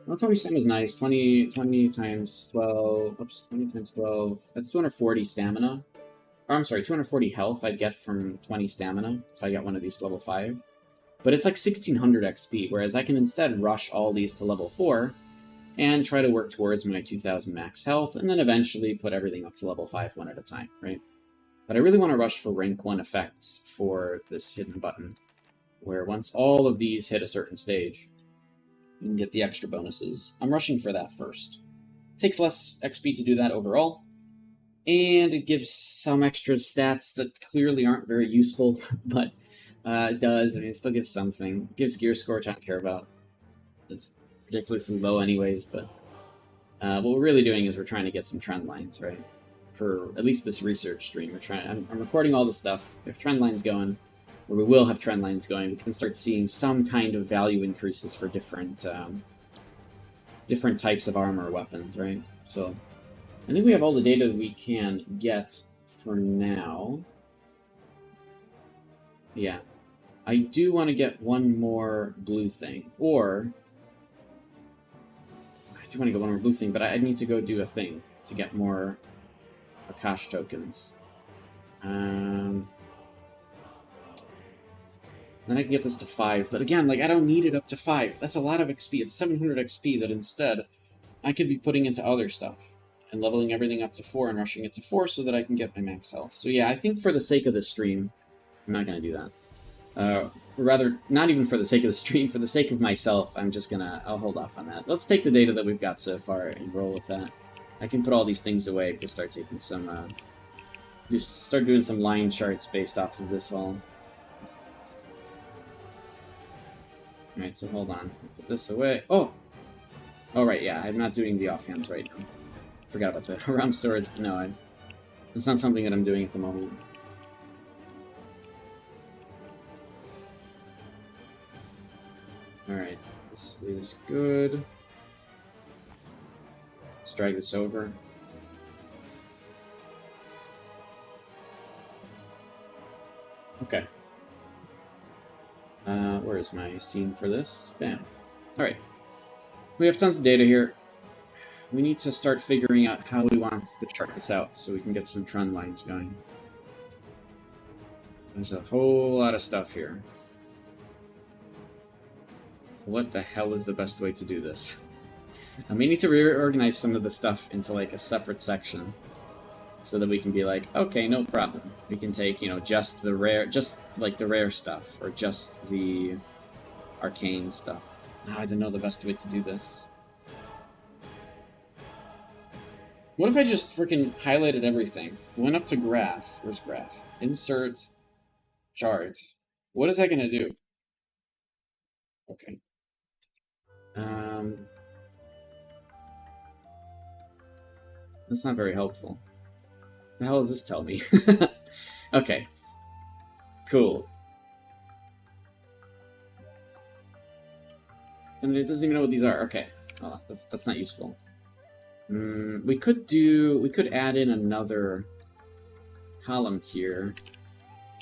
Well, 20 stamina is nice. 20 times 12... Oops, 20 times 12... That's 240 stamina. Or, I'm sorry, 240 health I'd get from 20 stamina if I got one of these level 5. But it's like 1600 XP, whereas I can instead rush all these to level 4 and try to work towards my 2000 max health, and then eventually put everything up to level 5 one at a time, right? But I really want to rush for rank 1 effects for this hidden button, where once all of these hit a certain stage, you can get the extra bonuses. I'm rushing for that first. It takes less XP to do that overall, and it gives some extra stats that clearly aren't very useful, but it does. I mean, it still gives something. It gives gear score, which I don't care about. It's ridiculously low anyways, but what we're really doing is we're trying to get some trend lines, right? For at least this research stream. I'm recording all the stuff. If trend lines going, or we will have trend lines going, we can start seeing some kind of value increases for different types of armor or weapons, right? So I think we have all the data that we can get for now. Yeah. I do want to get one more blue thing, or I do want to get one more blue thing, but I need to go do a thing to get more Akash tokens. Then I can get this to 5, but again, like, I don't need it up to 5. That's a lot of XP. It's 700 XP that instead I could be putting into other stuff and leveling everything up to 4 and rushing it to 4 so that I can get my max health. So yeah, I think for the sake of this stream, I'm not going to do that. Rather, not even for the sake of the stream, for the sake of myself, I'll hold off on that. Let's take the data that we've got so far and roll with that. I can put all these things away to start taking some, just start doing some line charts based off of this all. Alright, so hold on. Put this away. Oh! Oh, right, yeah, I'm not doing the offhands right now. Forgot about the Haram swords, but no, it's not something that I'm doing at the moment. Alright, this is good. Let's drag this over. Okay. Where is my scene for this? Bam. Alright. We have tons of data here. We need to start figuring out how we want to chart this out so we can get some trend lines going. There's a whole lot of stuff here. What the hell is the best way to do this? And we need to reorganize some of the stuff into like a separate section so that we can be like, okay, no problem. We can take, just the rare stuff, or just the arcane stuff. I don't know the best way to do this. What if I just freaking highlighted everything? Went up to graph. Where's graph? Insert chart. What is that going to do? Okay. That's not very helpful. The hell does this tell me? Okay. Cool. And it doesn't even know what these are. Okay. Oh, that's not useful. We could add in another column here.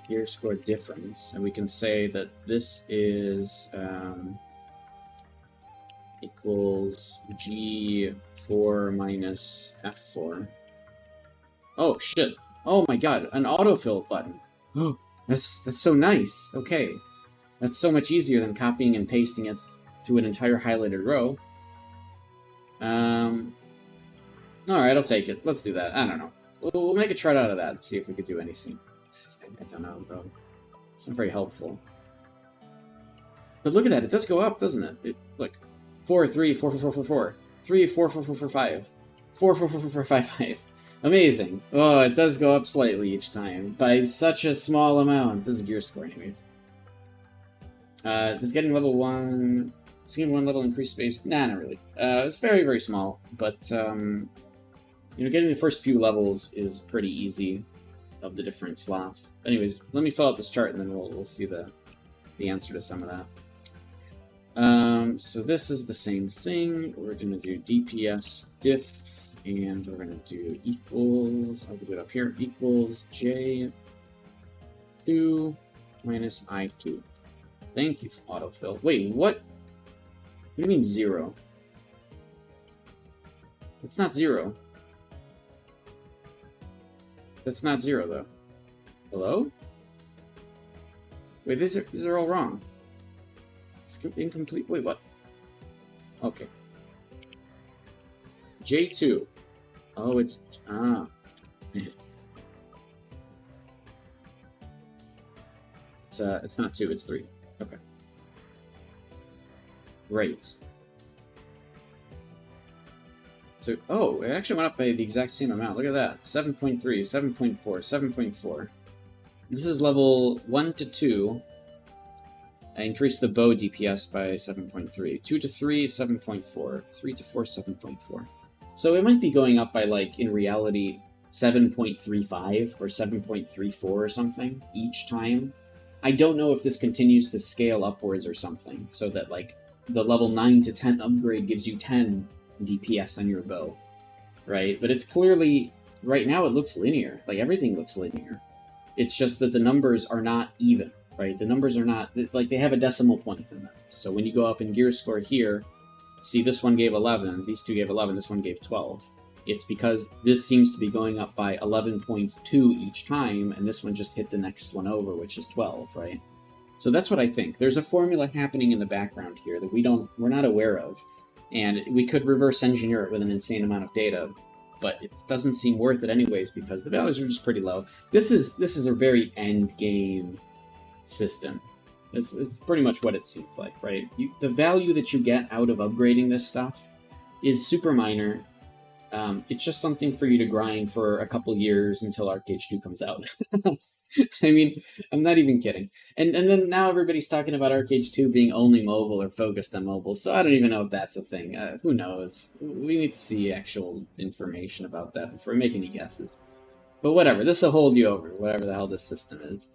Gear score difference, and we can say that this is equals G4 minus F4. Oh shit! Oh my god, an autofill button. Oh, that's so nice. Okay, that's so much easier than copying and pasting it to an entire highlighted row. All right, I'll take it. Let's do that. I don't know. We'll make a chart out of that and see if we could do anything. I don't know, bro. It's not very helpful. But look at that, it does go up, doesn't it? Look, 4, 3, 4, 4, 4, 4, 4, 3, 4, 4, 4, 4, 5, 4, 4, 4, 4, 4, 5, 5. Amazing. Oh, it does go up slightly each time, by such a small amount. This is gear score, anyways. Does getting level 1... Seeing 1 level increase space? Nah, not really. It's very, very small, but, you know, getting the first few levels is pretty easy of the different slots. Anyways, let me fill out this chart and then we'll see the answer to some of that. So this is the same thing. We're going to do DPS diff, and we're going to do equals, I'll do it up here, equals J2 minus I2. Thank you for autofill. Wait, what? What do you mean 0? It's not 0. That's not 0, though. Hello? Wait, these are all wrong. It's incomplete. Wait, what? Okay. J2. Oh, it's... Ah. It's not 2, it's 3. Okay. Great. So, oh, it actually went up by the exact same amount. Look at that. 7.3, 7.4, 7.4. This is level 1 to 2. I increased the bow DPS by 7.3. 2 to 3, 7.4. 3 to 4, 7.4. So it might be going up by, like, in reality, 7.35 or 7.34 or something each time. I don't know if this continues to scale upwards or something, so that, like, the level 9 to 10 upgrade gives you 10 DPS on your bow, right? But it's clearly, right now it looks linear. Like, everything looks linear. It's just that the numbers are not even, right? The numbers are not, like, they have a decimal point in them. So when you go up in gear score here, see, this one gave 11, these two gave 11, this one gave 12. It's because this seems to be going up by 11.2 each time, and this one just hit the next one over, which is 12, right? So that's what I think. There's a formula happening in the background here that we're not aware of, and we could reverse engineer it with an insane amount of data, but it doesn't seem worth it anyways because the values are just pretty low. This is a very end game system. This is pretty much what it seems like, right? The value that you get out of upgrading this stuff is super minor. It's just something for you to grind for a couple years until Arcade 2 comes out. I mean, I'm not even kidding. And then now everybody's talking about Arcade 2 being only mobile or focused on mobile, so I don't even know if that's a thing. Who knows? We need to see actual information about that before we make any guesses. But whatever, this will hold you over, whatever the hell this system is.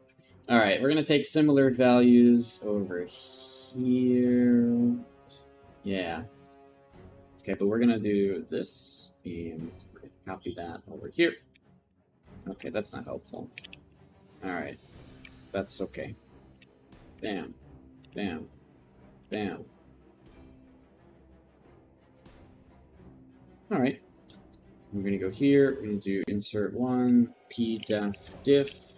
Alright, we're going to take similar values over here. Yeah. Okay, but we're going to do this, and we're going to copy that over here. Okay, that's not helpful. Alright. That's okay. Bam. Bam. Bam. Alright. We're going to go here. We're going to do insert 1, pdef diff.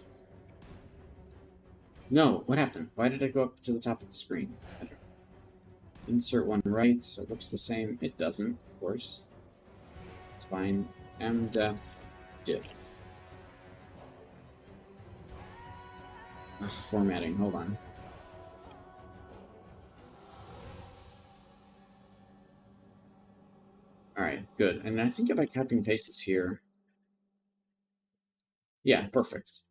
No, what happened? Why did I go up to the top of the screen? Insert 1 right, so it looks the same. It doesn't, of course. It's fine. mdef diff. Formatting, hold on. Alright, good. And I think if I copy and paste this here... Yeah, perfect.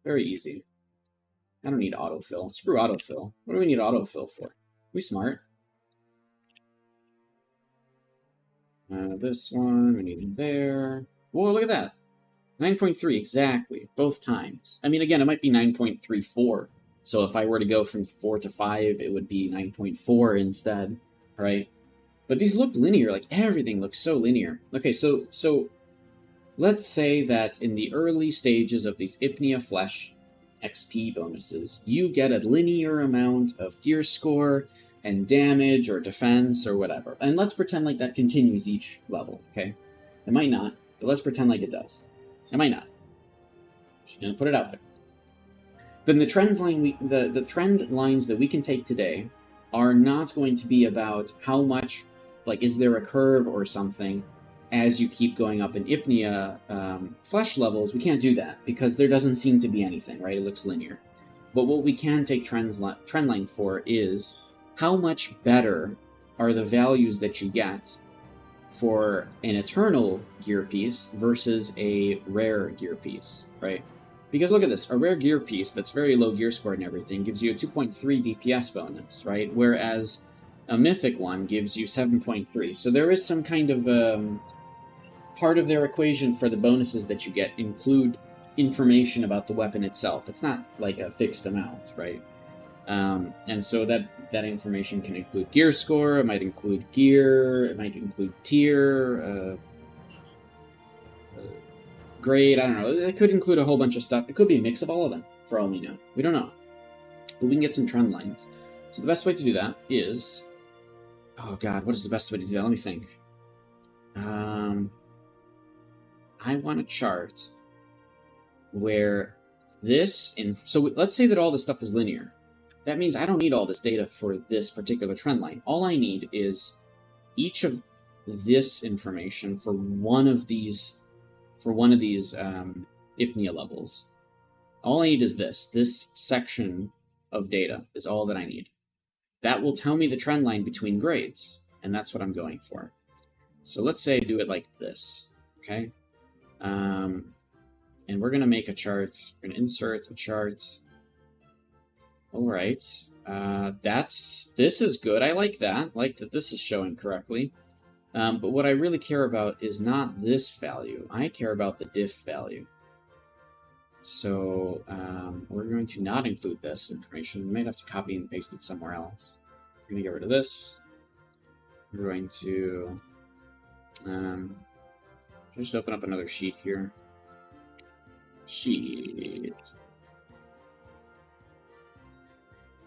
Very easy. I don't need autofill. Screw autofill. What do we need autofill for? We smart. This one, we need it there. Whoa, look at that. 9.3, exactly. Both times. I mean, again, it might be 9.34. So if I were to go from 4 to 5, it would be 9.4 instead, right? But these look linear. Like, everything looks so linear. Okay, so let's say that in the early stages of these Ipnya Flesh XP bonuses, you get a linear amount of gear score and damage or defense or whatever. And let's pretend like that continues each level, okay? It might not, but let's pretend like it does. It might not. Just gonna put it out there. Then the trend lines that we can take today are not going to be about how much, like, is there a curve or something as you keep going up in Ipnya flesh levels. We can't do that because there doesn't seem to be anything, right? It looks linear. But what we can take trendline for is how much better are the values that you get for an eternal gear piece versus a rare gear piece, right? Because look at this, a rare gear piece that's very low gear score and everything gives you a 2.3 DPS bonus, right? Whereas a mythic one gives you 7.3. So there is some kind of part of their equation for the bonuses that you get include information about the weapon itself. It's not like a fixed amount, right? And so that information can include gear score, it might include gear, it might include tier, grade, I don't know. It could include a whole bunch of stuff. It could be a mix of all of them, for all we know. We don't know. But we can get some trend lines. So the best way to do that is... Oh god, what is the best way to do that? Let me think. I want a chart where this... So let's say that all this stuff is linear. That means I don't need all this data for this particular trend line. All I need is each of this information for one of these Ipnya levels. All I need is this section of data is all that I need. That will tell me the trend line between grades, and that's what I'm going for. So let's say I do it like this, okay? And we're going to make a chart. We're going to insert a chart. All right. This is good. I like that. I like that this is showing correctly. But what I really care about is not this value. I care about the diff value. So we're going to not include this information. We might have to copy and paste it somewhere else. We're going to get rid of this. We're going to just open up another sheet here. Sheet.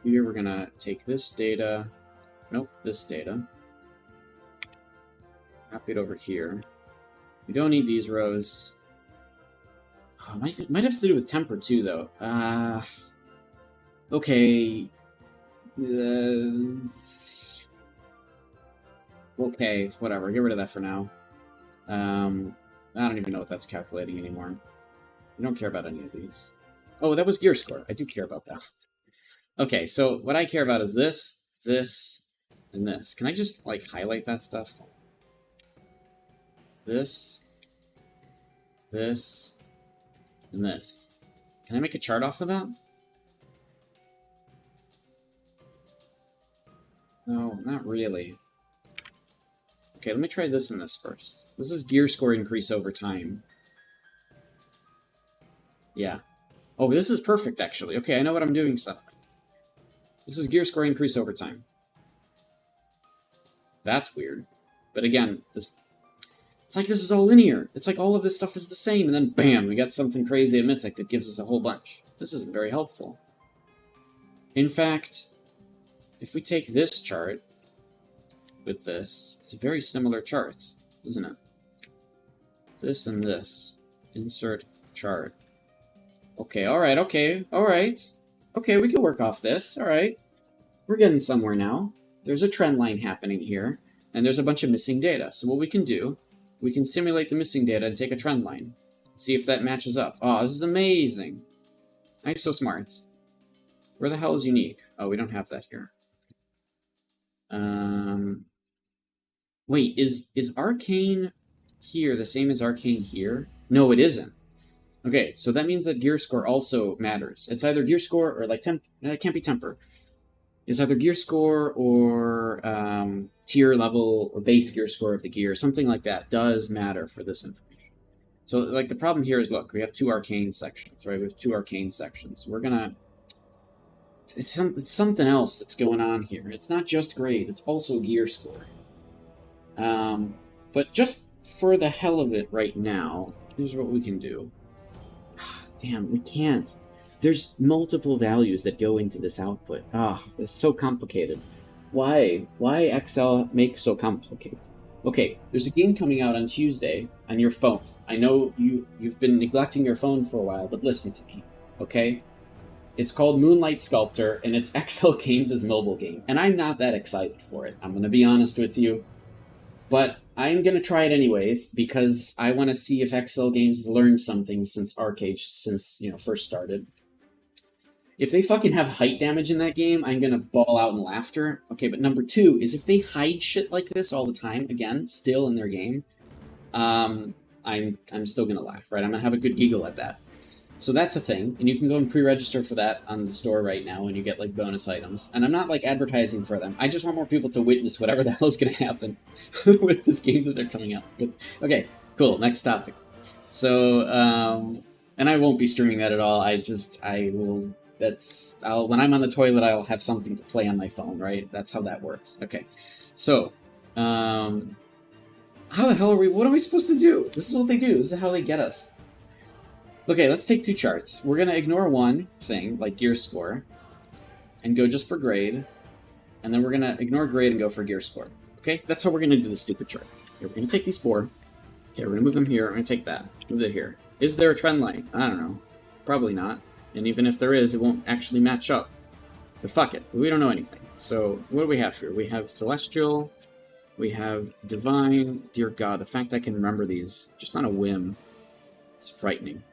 Here we're going to take this data. Nope, this data. Copy it over here. We don't need these rows. Oh, might have to do with temper too, though. Okay. Okay, whatever. Get rid of that for now. I don't even know what that's calculating anymore. I don't care about any of these. Oh, that was gear score. I do care about that. Okay, so what I care about is this, this, and this. Can I just, like, highlight that stuff? This, this, and this. Can I make a chart off of that? No, not really. Okay, let me try this and this first. This is gear score increase over time. Yeah. Oh, this is perfect, actually. Okay, I know what I'm doing, so. This is gear score increase over time. That's weird. But again, it's like this is all linear. It's like all of this stuff is the same, and then bam, we got something crazy at Mythic that gives us a whole bunch. This isn't very helpful. In fact, if we take this chart with this, it's a very similar chart, isn't it? This and this. Insert chart. Okay, alright, okay, alright. Okay, we can work off this, alright. We're getting somewhere now. There's a trend line happening here, and there's a bunch of missing data. So what we can do, we can simulate the missing data and take a trend line. See if that matches up. Oh, this is amazing. I'm so smart. Where the hell is unique? Oh, we don't have that here. Wait, is Arcane here the same as Arcane here? No, it isn't. Okay, so that means that gear score also matters. It's either gear score or like temp. It can't be temper. It's either gear score or tier level or base gear score of the gear. Something like that does matter for this information. So like the problem here is, look, we have two arcane sections, right? We have two arcane sections. We're gonna. It's something else that's going on here. It's not just grade. It's also gear score. But just for the hell of it right now, here's what we can do. Damn, we can't. There's multiple values that go into this output. It's so complicated. Why? Why Excel make so complicated? Okay, there's a game coming out on Tuesday on your phone. I know you've been neglecting your phone for a while, but listen to me, okay? It's called Moonlight Sculptor, and it's Excel Games' mobile game. And I'm not that excited for it. I'm going to be honest with you. But I'm going to try it anyways, because I want to see if Excel Games has learned something since Arcade, first started. if they fucking have height damage in that game, I'm gonna bawl out in laughter. Okay, but number 2 is if they hide shit like this all the time, again, still in their game, I'm still gonna laugh, right? I'm gonna have a good giggle at that. So that's a thing, and you can go and pre-register for that on the store right now, and you get like bonus items. And I'm not like advertising for them. I just want more people to witness whatever the hell is going to happen with this game that they're coming out with. Okay, cool. Next topic. So, and I won't be streaming that at all. When I'm on the toilet, I'll have something to play on my phone, right? That's how that works. Okay, so, how the hell what are we supposed to do? This is what they do. This is how they get us. Okay, let's take 2 charts. We're going to ignore one thing, like gear score, and go just for grade. And then we're going to ignore grade and go for gear score. Okay, that's how we're going to do this stupid chart. Okay, we're going to take these 4. Okay, we're going to move them here. I'm going to take that. Move it here. Is there a trend line? I don't know. Probably not. And even if there is, it won't actually match up. But fuck it. We don't know anything. So what do we have here? We have Celestial. We have Divine. Dear God, the fact I can remember these just on a whim is frightening.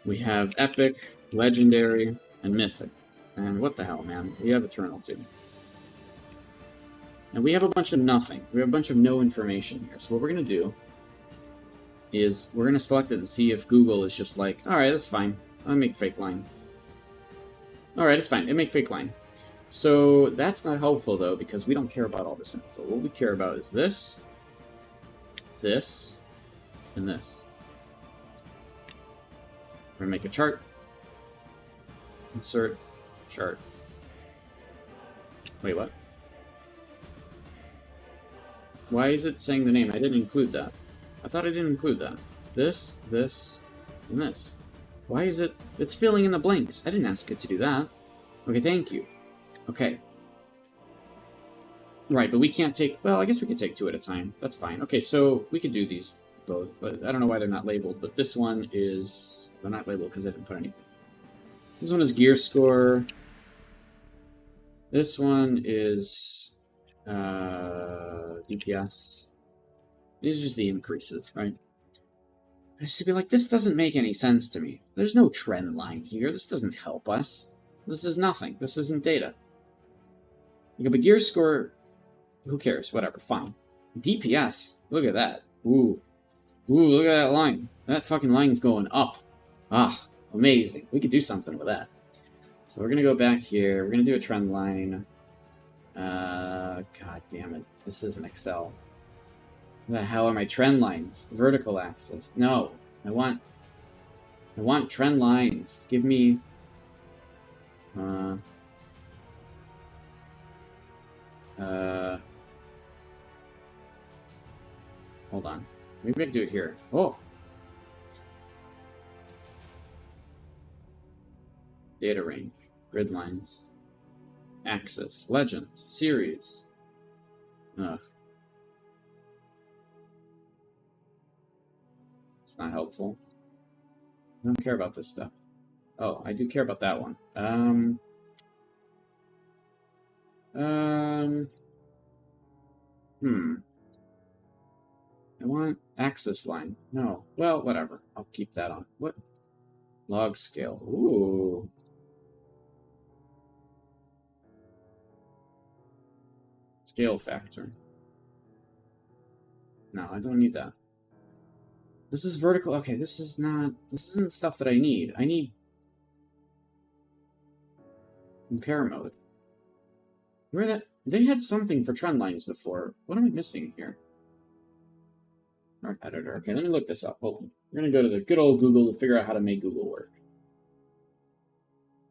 We have Epic, Legendary, and Mythic. And what the hell, man? We have Eternal, too. And we have a bunch of nothing. We have a bunch of no information here. So what we're going to do is we're going to select it and see if Google is just like, alright, that's fine. I'll make fake line. Alright, it's fine. It make fake line. So that's not helpful, though, because we don't care about all this info. What we care about is this, and this. We're going to make a chart. Insert chart. Wait, what? Why is it saying the name? I didn't include that. I thought I didn't include that. This, and this. Why is it... It's filling in the blanks. I didn't ask it to do that. Okay, thank you. Okay. Right, but we can't take... Well, I guess we could take 2 at a time. That's fine. Okay, so we could do these both, but I don't know why they're not labeled, but this one is... They're not labeled because I didn't put anything. This one is gear score. This one is DPS. These are just the increases, right? I should be like, this doesn't make any sense to me. There's no trend line here. This doesn't help us. This is nothing. This isn't data. Okay, but gear score, who cares? Whatever, fine. DPS, look at that. Ooh, look at that line. That fucking line's going up. Ah, amazing. We could do something with that. So we're going to go back here. We're going to do a trend line. God damn it. This isn't Excel. What the hell are my trend lines? Vertical axis. No. I want trend lines. Give me... hold on. Maybe I can do it here. Oh! Data range, grid lines, axis, legend, series. Ugh. It's not helpful. I don't care about this stuff. Oh, I do care about that one. I want axis line. No. Well, whatever. I'll keep that on. What? Log scale. Ooh. Scale factor. No, I don't need that. This is vertical. Okay, this isn't the stuff that I need. I need compare mode. They had something for trend lines before. What am I missing here? Art editor. Okay, let me look this up. Hold on. We're going to go to the good old Google to figure out how to make Google work.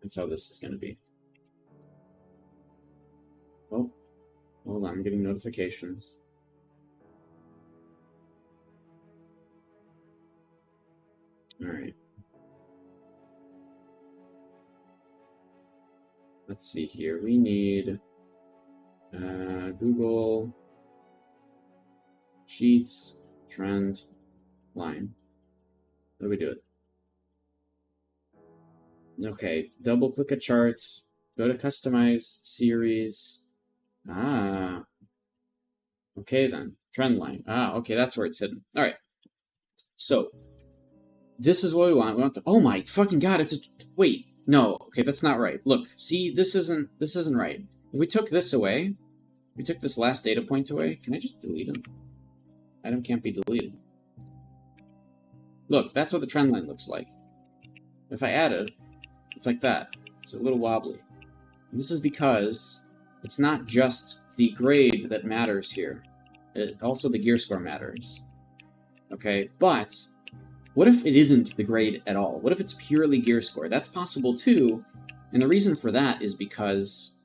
That's how this is going to be. Oh, hold on. I'm getting notifications. All right. Let's see here. We need Google Sheets trend line. How do we do it? Okay, double click a chart, go to customize series. Ah. Okay then, trend line. Ah, okay, that's where it's hidden. All right. So, this is what we want. We want the, oh my fucking god, wait, No, okay, that's not right. Look, see, this isn't right. If we took this away, we took this last data point away, can I just delete them? Item can't be deleted. Look, that's what the trend line looks like. If I add it, it's like that. It's a little wobbly. And this is because it's not just the grade that matters here. Also the gear score matters. Okay, but what if it isn't the grade at all? What if it's purely gear score? That's possible too, and the reason for that is because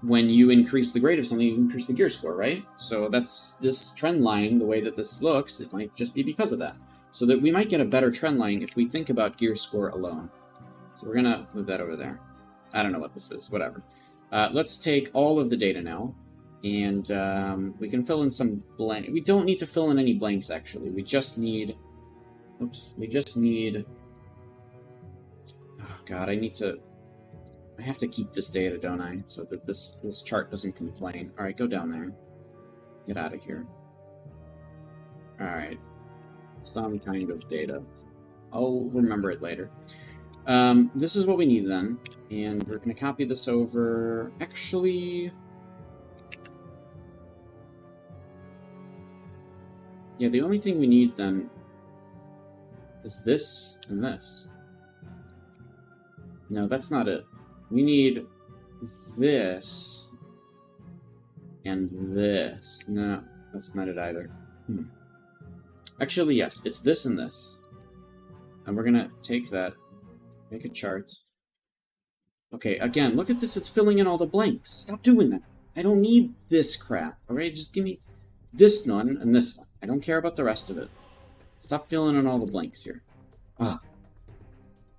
when you increase the grade of something, you increase the gear score, right? So that's this trend line, the way that this looks, it might just be because of that. So that we might get a better trend line if we think about gear score alone. So we're going to move that over there. I don't know what this is, whatever. Let's take all of the data now, and we can fill in some blank. We don't need to fill in any blanks, actually. We just need... Oops. We just need... Oh, God, I have to keep this data, don't I? So that this chart doesn't complain. Alright, go down there. Get out of here. Alright. Some kind of data. I'll remember it later. This is what we need then. And we're going to copy this over... Actually... Yeah, the only thing we need then is this and this. No, that's not it. We need this and this. No, that's not it either. Actually, yes, it's this and this. And we're going to take that, make a chart. Okay, again, look at this. It's filling in all the blanks. Stop doing that. I don't need this crap, alright? Just give me this one and this one. I don't care about the rest of it. Stop filling in all the blanks here. Ah.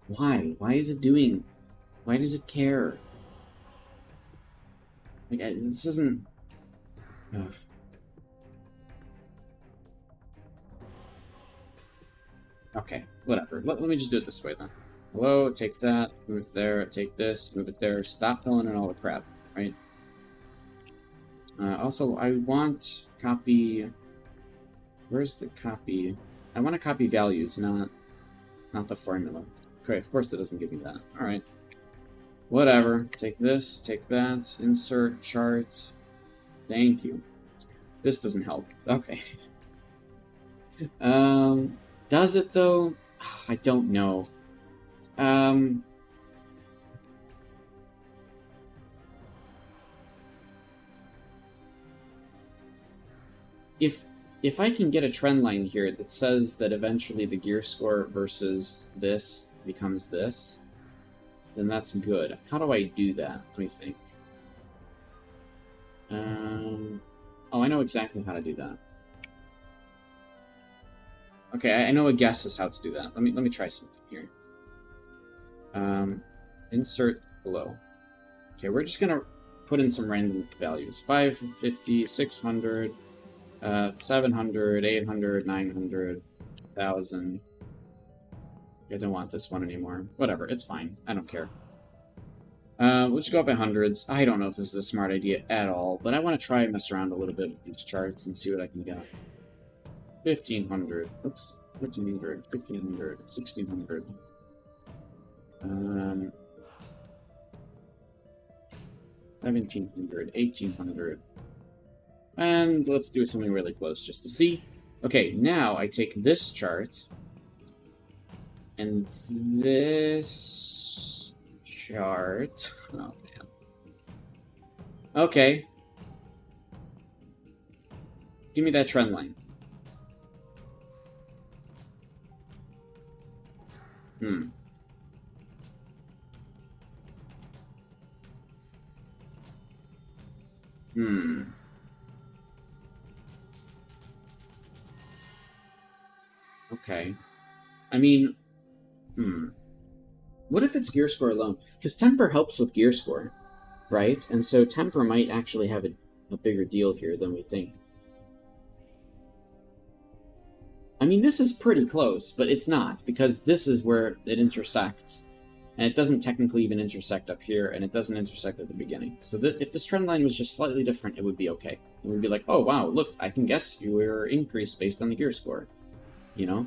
Why? Why is it doing... Why does it care? Like, this isn't... Ugh. Okay, whatever. Let me just do it this way then. Hello, take that, move it there, take this, move it there. Stop filling in all the crap, right? Also, I want copy... Where's the copy? I want to copy values, not the formula. Okay, of course it doesn't give me that. Alright. Whatever. Take this, take that, insert, chart. Thank you. This doesn't help. Okay. Does it though? I don't know. If I can get a trend line here that says that eventually the gear score versus this becomes this, then that's good. How do I do that? Let me think. Oh, I know exactly how to do that. Okay, I know a guess is how to do that. Let me try something here. Insert below. Okay, we're just gonna put in some random values. 550, 600, 700, 800, 900, 1,000. I don't want this one anymore. Whatever, it's fine. I don't care. We'll just go up by hundreds. I don't know if this is a smart idea at all, but I want to try and mess around a little bit with these charts and see what I can get. 1,500. Oops. 1,500. 1,500. 1,600. 1,700. 1,800. And let's do something really close just to see. Okay, now I take this chart and this chart. Oh, man. Okay. Give me that trend line. Okay. I mean, what if it's gear score alone? Because temper helps with gear score, right? And so temper might actually have a bigger deal here than we think. I mean, this is pretty close, but it's not, because this is where it intersects. And it doesn't technically even intersect up here, and it doesn't intersect at the beginning. So if this trend line was just slightly different, it would be okay. It would be like, oh, wow, look, I can guess your increase based on the gear score. You know?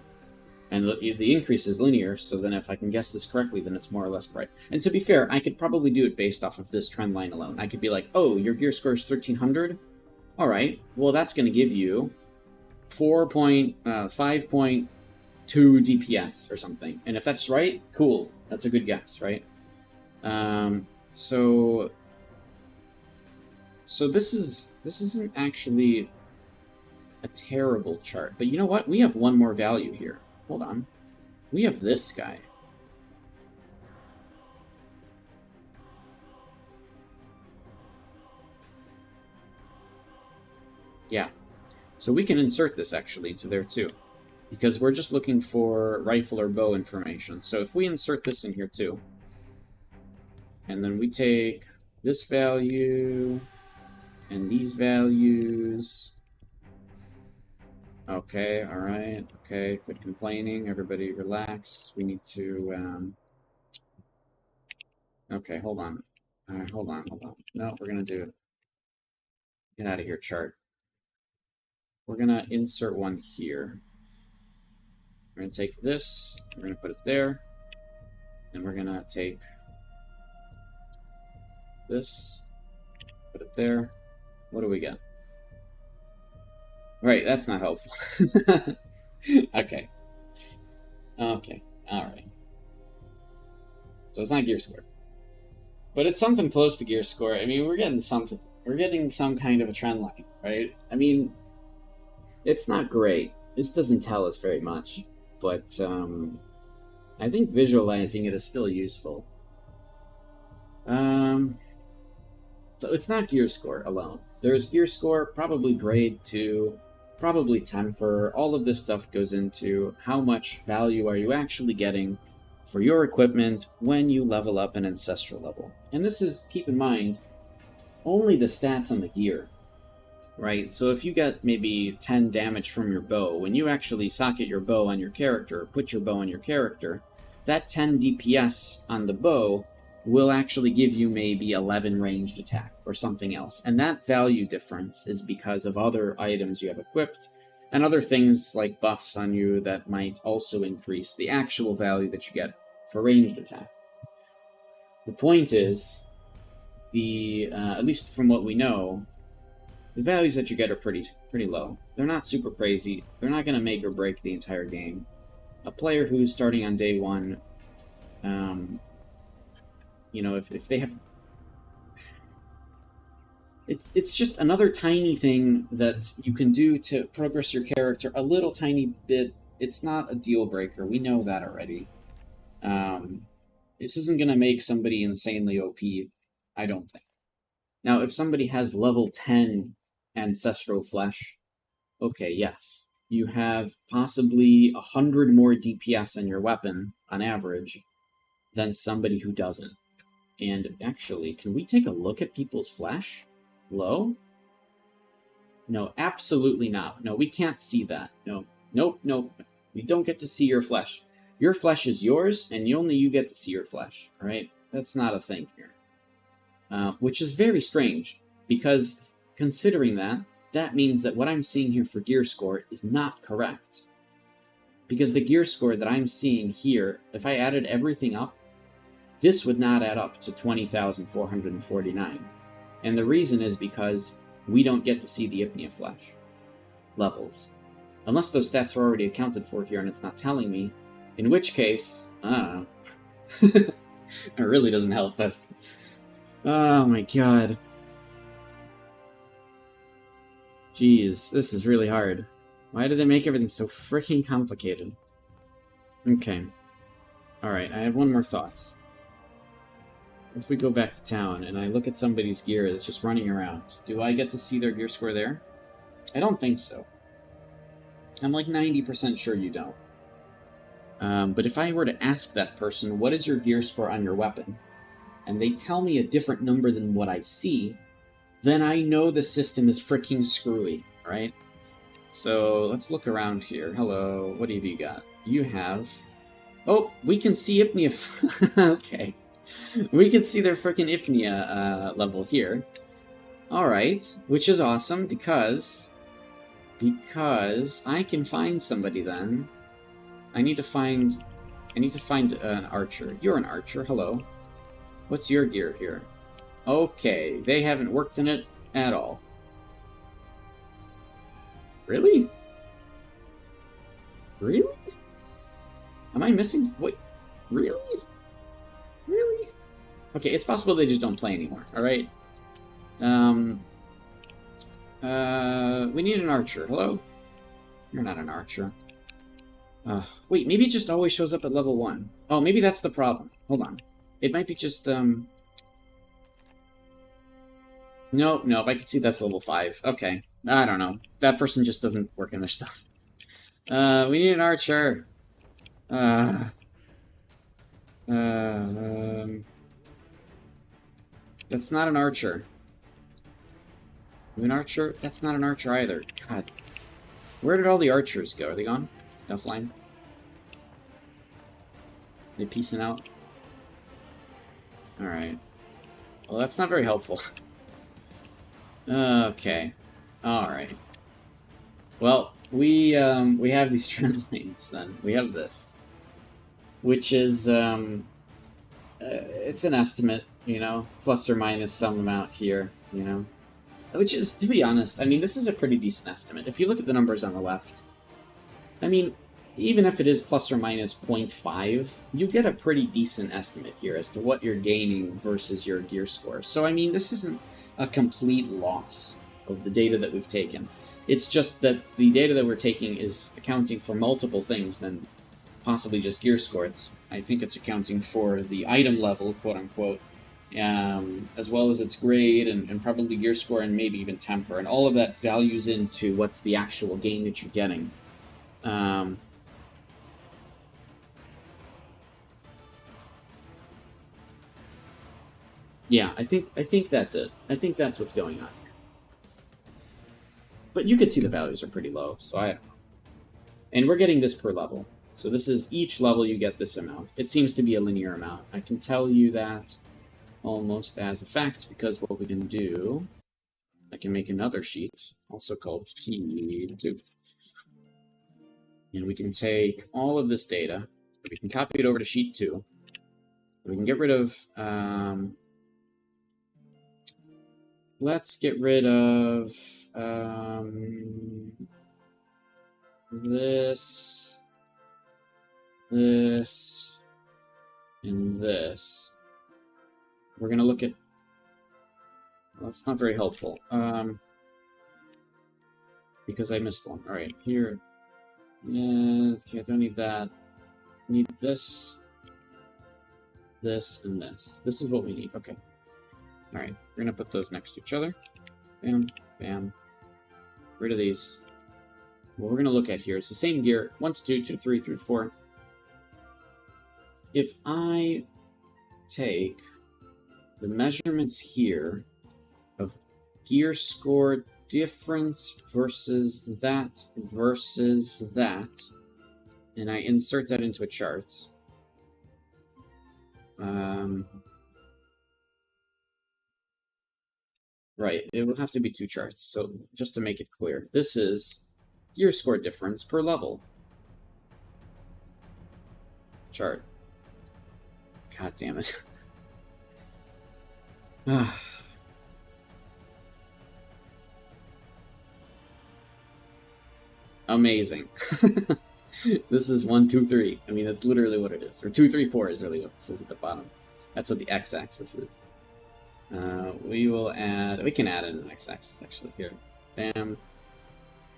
And the increase is linear, so then if I can guess this correctly, then it's more or less correct. And to be fair, I could probably do it based off of this trend line alone. I could be like, oh, your gear score is 1300? All right, well, that's going to give you 5.2 DPS or something. And if that's right, cool. That's a good guess, right? So this isn't actually a terrible chart. But you know what? We have one more value here. Hold on. We have this guy. Yeah. So we can insert this actually into there too. Because we're just looking for rifle or bow information. So if we insert this in here too, and then we take this value and these values. Okay, alright, okay, quit complaining, everybody relax. We need to, okay, hold on. Hold on. No, we're gonna do it. Get out of here, chart. We're gonna insert one here. We're gonna take this, we're gonna put it there, and we're gonna take this, put it there. What do we get? Right, that's not helpful. Okay. Okay, alright. So it's not gear score. But it's something close to gear score. I mean, we're getting something. We're getting some kind of a trend line, right? I mean, it's not great. This doesn't tell us very much. But I think visualizing it is still useful. So it's not gear score alone. There's gear score, probably grade 2, probably temper. All of this stuff goes into how much value are you actually getting for your equipment when you level up an ancestral level. And this is, keep in mind, only the stats on the gear, right? So if you get maybe 10 damage from your bow, when you actually socket your bow on your character, or put your bow on your character, that 10 DPS on the bow will actually give you maybe 11 ranged attack or something else. And that value difference is because of other items you have equipped and other things like buffs on you that might also increase the actual value that you get for ranged attack. The point is, at least from what we know, the values that you get are pretty low. They're not super crazy. They're not going to make or break the entire game. A player who's starting on day 1, if they have... It's just another tiny thing that you can do to progress your character a little tiny bit. It's not a deal breaker. We know that already. This isn't going to make somebody insanely OP, I don't think. Now, if somebody has level 10 Ancestral Flesh, okay, yes. You have possibly 100 more DPS on your weapon, on average, than somebody who doesn't. And actually, can we take a look at people's flesh? Low? No, absolutely not. No, we can't see that. No, nope. We don't get to see your flesh. Your flesh is yours, and only you get to see your flesh, right? That's not a thing here. Which is very strange, because considering that means that what I'm seeing here for gear score is not correct. Because the gear score that I'm seeing here, if I added everything up, this would not add up to 20,449. And the reason is because we don't get to see the Ipnya flesh levels. Unless those stats are already accounted for here and it's not telling me, in which case, I don't know. It really doesn't help us. Oh my god. Jeez, this is really hard. Why do they make everything so freaking complicated? Okay. Alright, I have one more thought. If we go back to town and I look at somebody's gear that's just running around, do I get to see their gear score there? I don't think so. I'm like 90% sure you don't. But if I were to ask that person, what is your gear score on your weapon? And they tell me a different number than what I see, then I know the system is freaking screwy, right? So let's look around here. Hello, what have you got? You have... Oh, we can see Ipnya. Okay. We can see their freaking Ipnya level here. Alright, which is awesome because I can find somebody then I need to find an archer. You're an archer. Hello. What's your gear here? Okay, they haven't worked in it at all. Really? Really? Am I missing? Wait, really? Really? Okay, it's possible they just don't play anymore. All right. We need an archer. Hello? You're not an archer. Wait, maybe it just always shows up at level 1. Oh, maybe that's the problem. Hold on. It might be just, Nope, I can see that's level 5. Okay. I don't know. That person just doesn't work in their stuff. We need an archer. That's not an archer. An archer? That's not an archer either. God. Where did all the archers go? Are they gone? Offline? They peacing out? Alright. Well, that's not very helpful. Okay. Alright. Well, we have these trend lines then. We have this. Which is, it's an estimate, you know? Plus or minus some amount here, you know? Which is, to be honest, I mean, this is a pretty decent estimate. If you look at the numbers on the left, I mean, even if it is plus or minus 0.5, you get a pretty decent estimate here as to what you're gaining versus your gear score. So, I mean, this isn't a complete loss of the data that we've taken. It's just that the data that we're taking is accounting for multiple things than possibly just gear score. I think it's accounting for the item level, quote-unquote, as well as its grade and probably gear score and maybe even temper. And all of that values into what's the actual gain that you're getting. Yeah, I think that's it. I think that's what's going on here. But you could see the values are pretty low, so I don't know. And we're getting this per level. So this is each level you get this amount. It seems to be a linear amount. I can tell you that almost as a fact, because what we can do, I can make another sheet, also called sheet 2. And we can take all of this data, we can copy it over to sheet 2. We can get rid of, let's get rid of this, and this. We're going to look at... Well, that's not very helpful. Because I missed one. Alright, here. Yeah, okay, I don't need that. I need this, this, and this. This is what we need. Okay. Alright, we're going to put those next to each other. Bam, bam. Rid of these. What we're going to look at here is the same gear. 1 to 2, 2 to 3, 3 to 4. If I take the measurements here of gear score difference versus that, and I insert that into a chart, right, it will have to be 2 charts. So just to make it clear, this is gear score difference per level. Chart. God damn it. Amazing. This is 1, 2, 3. I mean, that's literally what it is. Or 2, 3, 4 is really what this is at the bottom. That's what the x-axis is. We will add... We can add in an x-axis, actually. Here. Bam.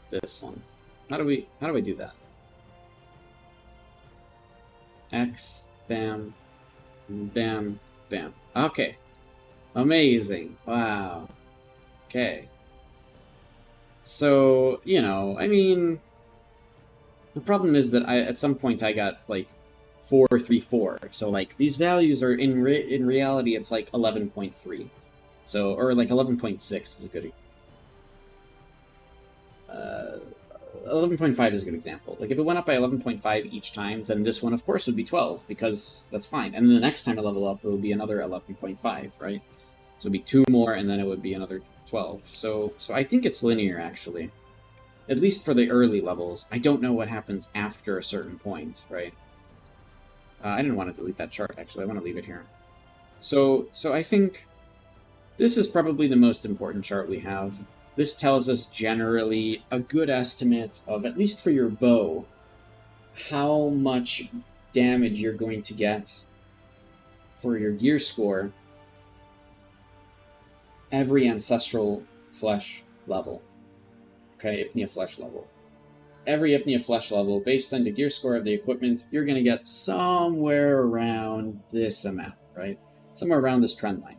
This one. How do we do that? X. Bam. Bam. Bam. Okay. Amazing. Wow. Okay. So, you know, I mean, the problem is that at some point I got, like, 4, 3, 4. So, like, these values are, in reality, it's, like, 11.3. So, or, like, 11.6 is a good... 11.5 is a good example. Like, if it went up by 11.5 each time, then this one, of course, would be 12, because that's fine. And then the next time I level up, it will be another 11.5, right? So it would be 2 more, and then it would be another 12. So I think it's linear, actually. At least for the early levels. I don't know what happens after a certain point, right? I didn't want to delete that chart, actually. I want to leave it here. So I think this is probably the most important chart we have. This tells us generally a good estimate of, at least for your bow, how much damage you're going to get for your gear score every ancestral flesh level. Okay, Ipnya flesh level. Every Ipnya flesh level, based on the gear score of the equipment, you're going to get somewhere around this amount, right? Somewhere around this trend line.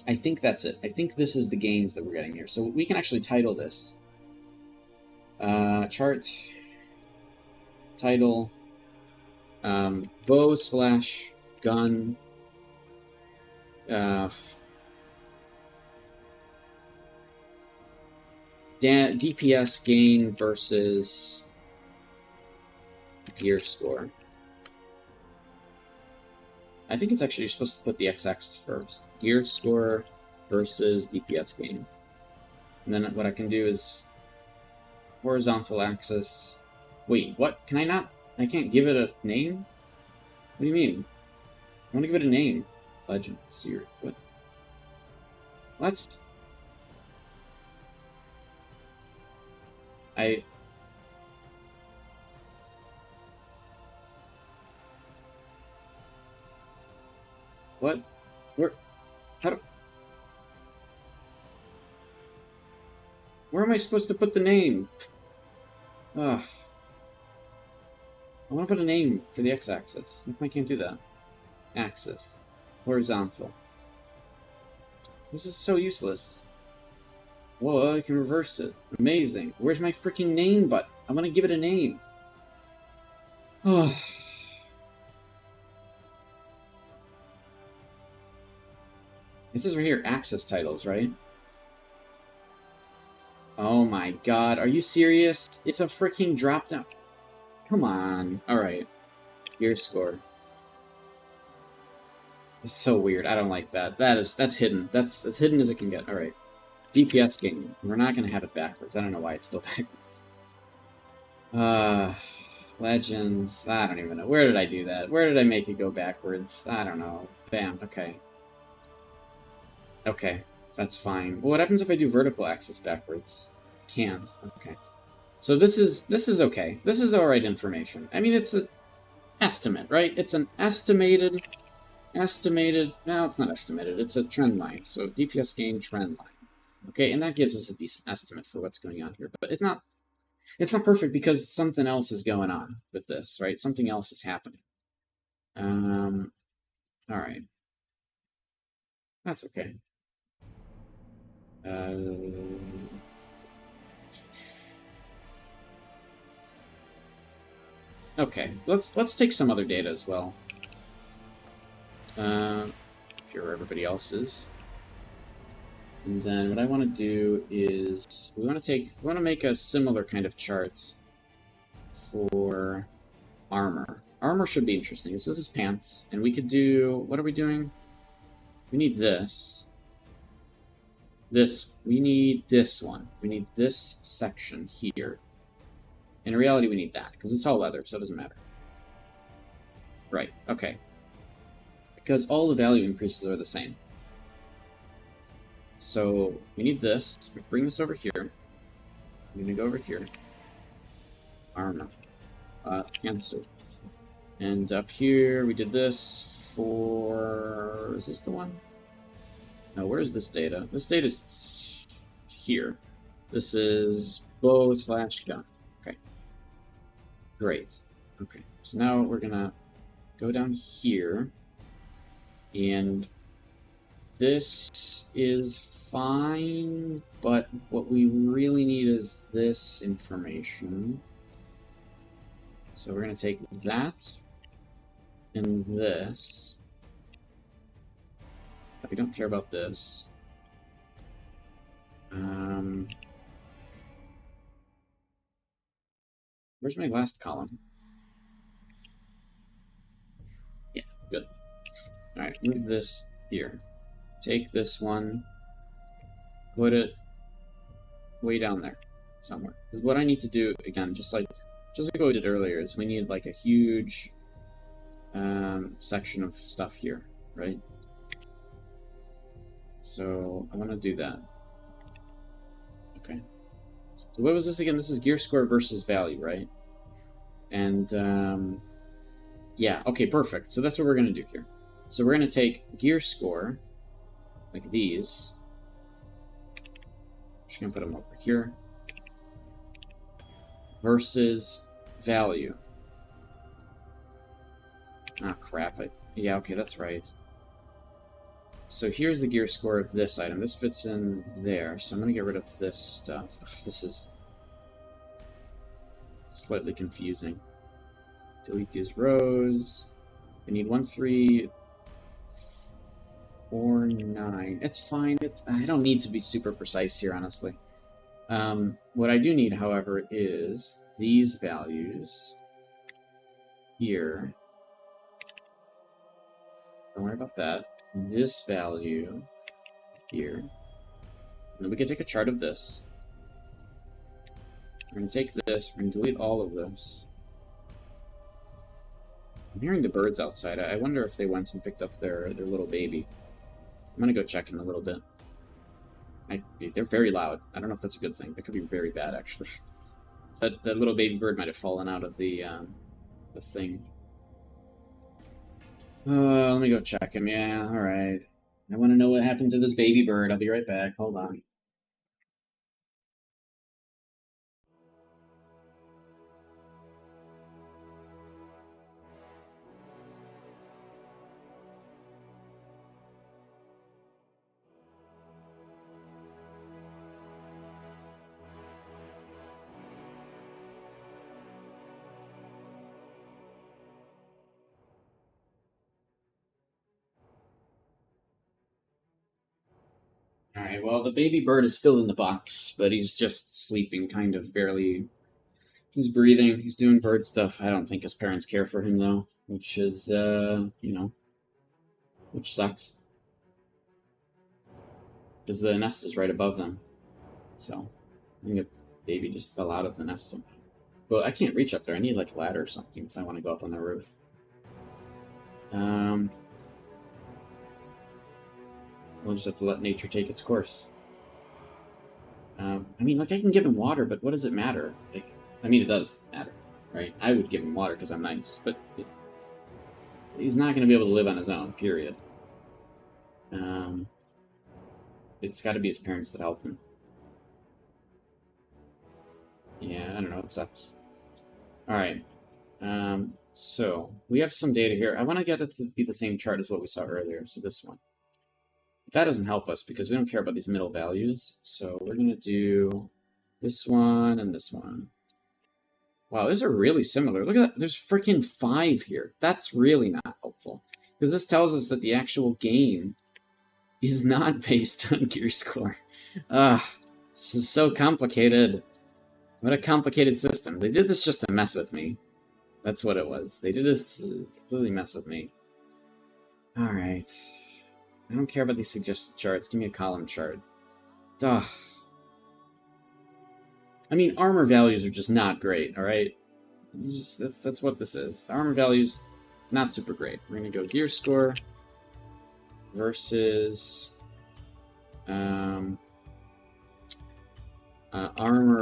I think that's it. I think this is the gains that we're getting here. So we can actually title this. Chart. Title. Bow / gun. DPS gain versus gear score. I think it's actually, you're supposed to put the x-axis first. Gear score versus DPS gain. And then what I can do is horizontal axis. Wait, what? Can I not? I can't give it a name? What do you mean? I want to give it a name. Legend. Seer. What? What? What? Where? How do... Where am I supposed to put the name? Ugh. I want to put a name for the x-axis. I can't do that. Axis. Horizontal. This is so useless. Whoa, I can reverse it. Amazing. Where's my freaking name button? I want to give it a name. Oh. This is right here, access titles, right? Oh my god, are you serious? It's a freaking drop down. Come on. Alright. Gear score. It's so weird. I don't like that. That's hidden. That's as hidden as it can get. Alright. DPS gain. We're not gonna have it backwards. I don't know why it's still backwards. Legend. I don't even know. Where did I do that? Where did I make it go backwards? I don't know. Bam. Okay. Okay. That's fine. Well, what happens if I do vertical axis backwards? Can't. Okay. So this is okay. This is alright information. I mean, it's an estimate, right? It's an estimated... No, it's not estimated. It's a trend line. So DPS gain trend line. Okay, and that gives us a decent estimate for what's going on here. But it's not perfect because something else is going on with this, right? Something else is happening. Alright. That's okay. Okay, let's take some other data as well. Here everybody else is. And then what I want to do is we want to make a similar kind of chart for armor. Armor should be interesting. So this is pants, and we could do, what are we doing? We need this. We need this one. We need this section here. In reality, we need that, because it's all leather, so it doesn't matter. Right, okay. Because all the value increases are the same. So we need this. We bring this over here. I'm going to go over here. Armor. Cancel. And up here, we did this for... Is this the one? No, where's this data? This data is here. This is bow / gun. Okay. Great. Okay. So now we're going to go down here. And this is fine, but what we really need is this information. So we're going to take that and this. We don't care about this. Where's my last column? Yeah, good. Alright, move this here. Take this one, put it way down there somewhere. Because what I need to do, again, just like what we did earlier, is we need like a huge section of stuff here, right? So I want to do that. Okay. So what was this again? This is gear score versus value, right? And yeah, okay, perfect. So that's what we're going to do here. So we're going to take gear score, like these. Just going to put them over here. Versus value. Ah, crap. Yeah, okay, that's right. So here's the gear score of this item. This fits in there, so I'm going to get rid of this stuff. Ugh, this is slightly confusing. Delete these rows. I need 1, 3, 4, 9. It's fine. I don't need to be super precise here, honestly. What I do need, however, is these values here. Don't worry about that. This value here. And then we can take a chart of this. We're going to take this. We're going to delete all of this. I'm hearing the birds outside. I wonder if they went and picked up their little baby. I'm going to go check in a little bit. They're very loud. I don't know if that's a good thing. That could be very bad, actually. So that little baby bird might have fallen out of the thing. Let me go check him. Yeah, alright. I want to know what happened to this baby bird. I'll be right back. Hold on. Alright, well, the baby bird is still in the box, but he's just sleeping, kind of, barely. He's breathing, he's doing bird stuff. I don't think his parents care for him, though, which is, which sucks. Because the nest is right above them. So, I think the baby just fell out of the nest somehow. But I can't reach up there. I need, like, a ladder or something if I want to go up on the roof. We'll just have to let nature take its course. I mean, like, I can give him water, but what does it matter? Like, I mean, it does matter, right? I would give him water because I'm nice, but he's not going to be able to live on his own, period. It's got to be his parents that help him. Yeah, I don't know, it sucks. Alright, so, we have some data here. I want to get it to be the same chart as what we saw earlier, so this one. That doesn't help us because we don't care about these middle values. So we're going to do this one and this one. Wow, these are really similar. Look at that. There's freaking 5 here. That's really not helpful. Because this tells us that the actual game is not based on gear score. This is so complicated. What a complicated system. They did this just to mess with me. That's what it was. They did this to completely mess with me. Alright. I don't care about these suggested charts. Give me a column chart. Duh. I mean, armor values are just not great, alright? That's what this is. The armor values, not super great. We're going to go gear score versus armor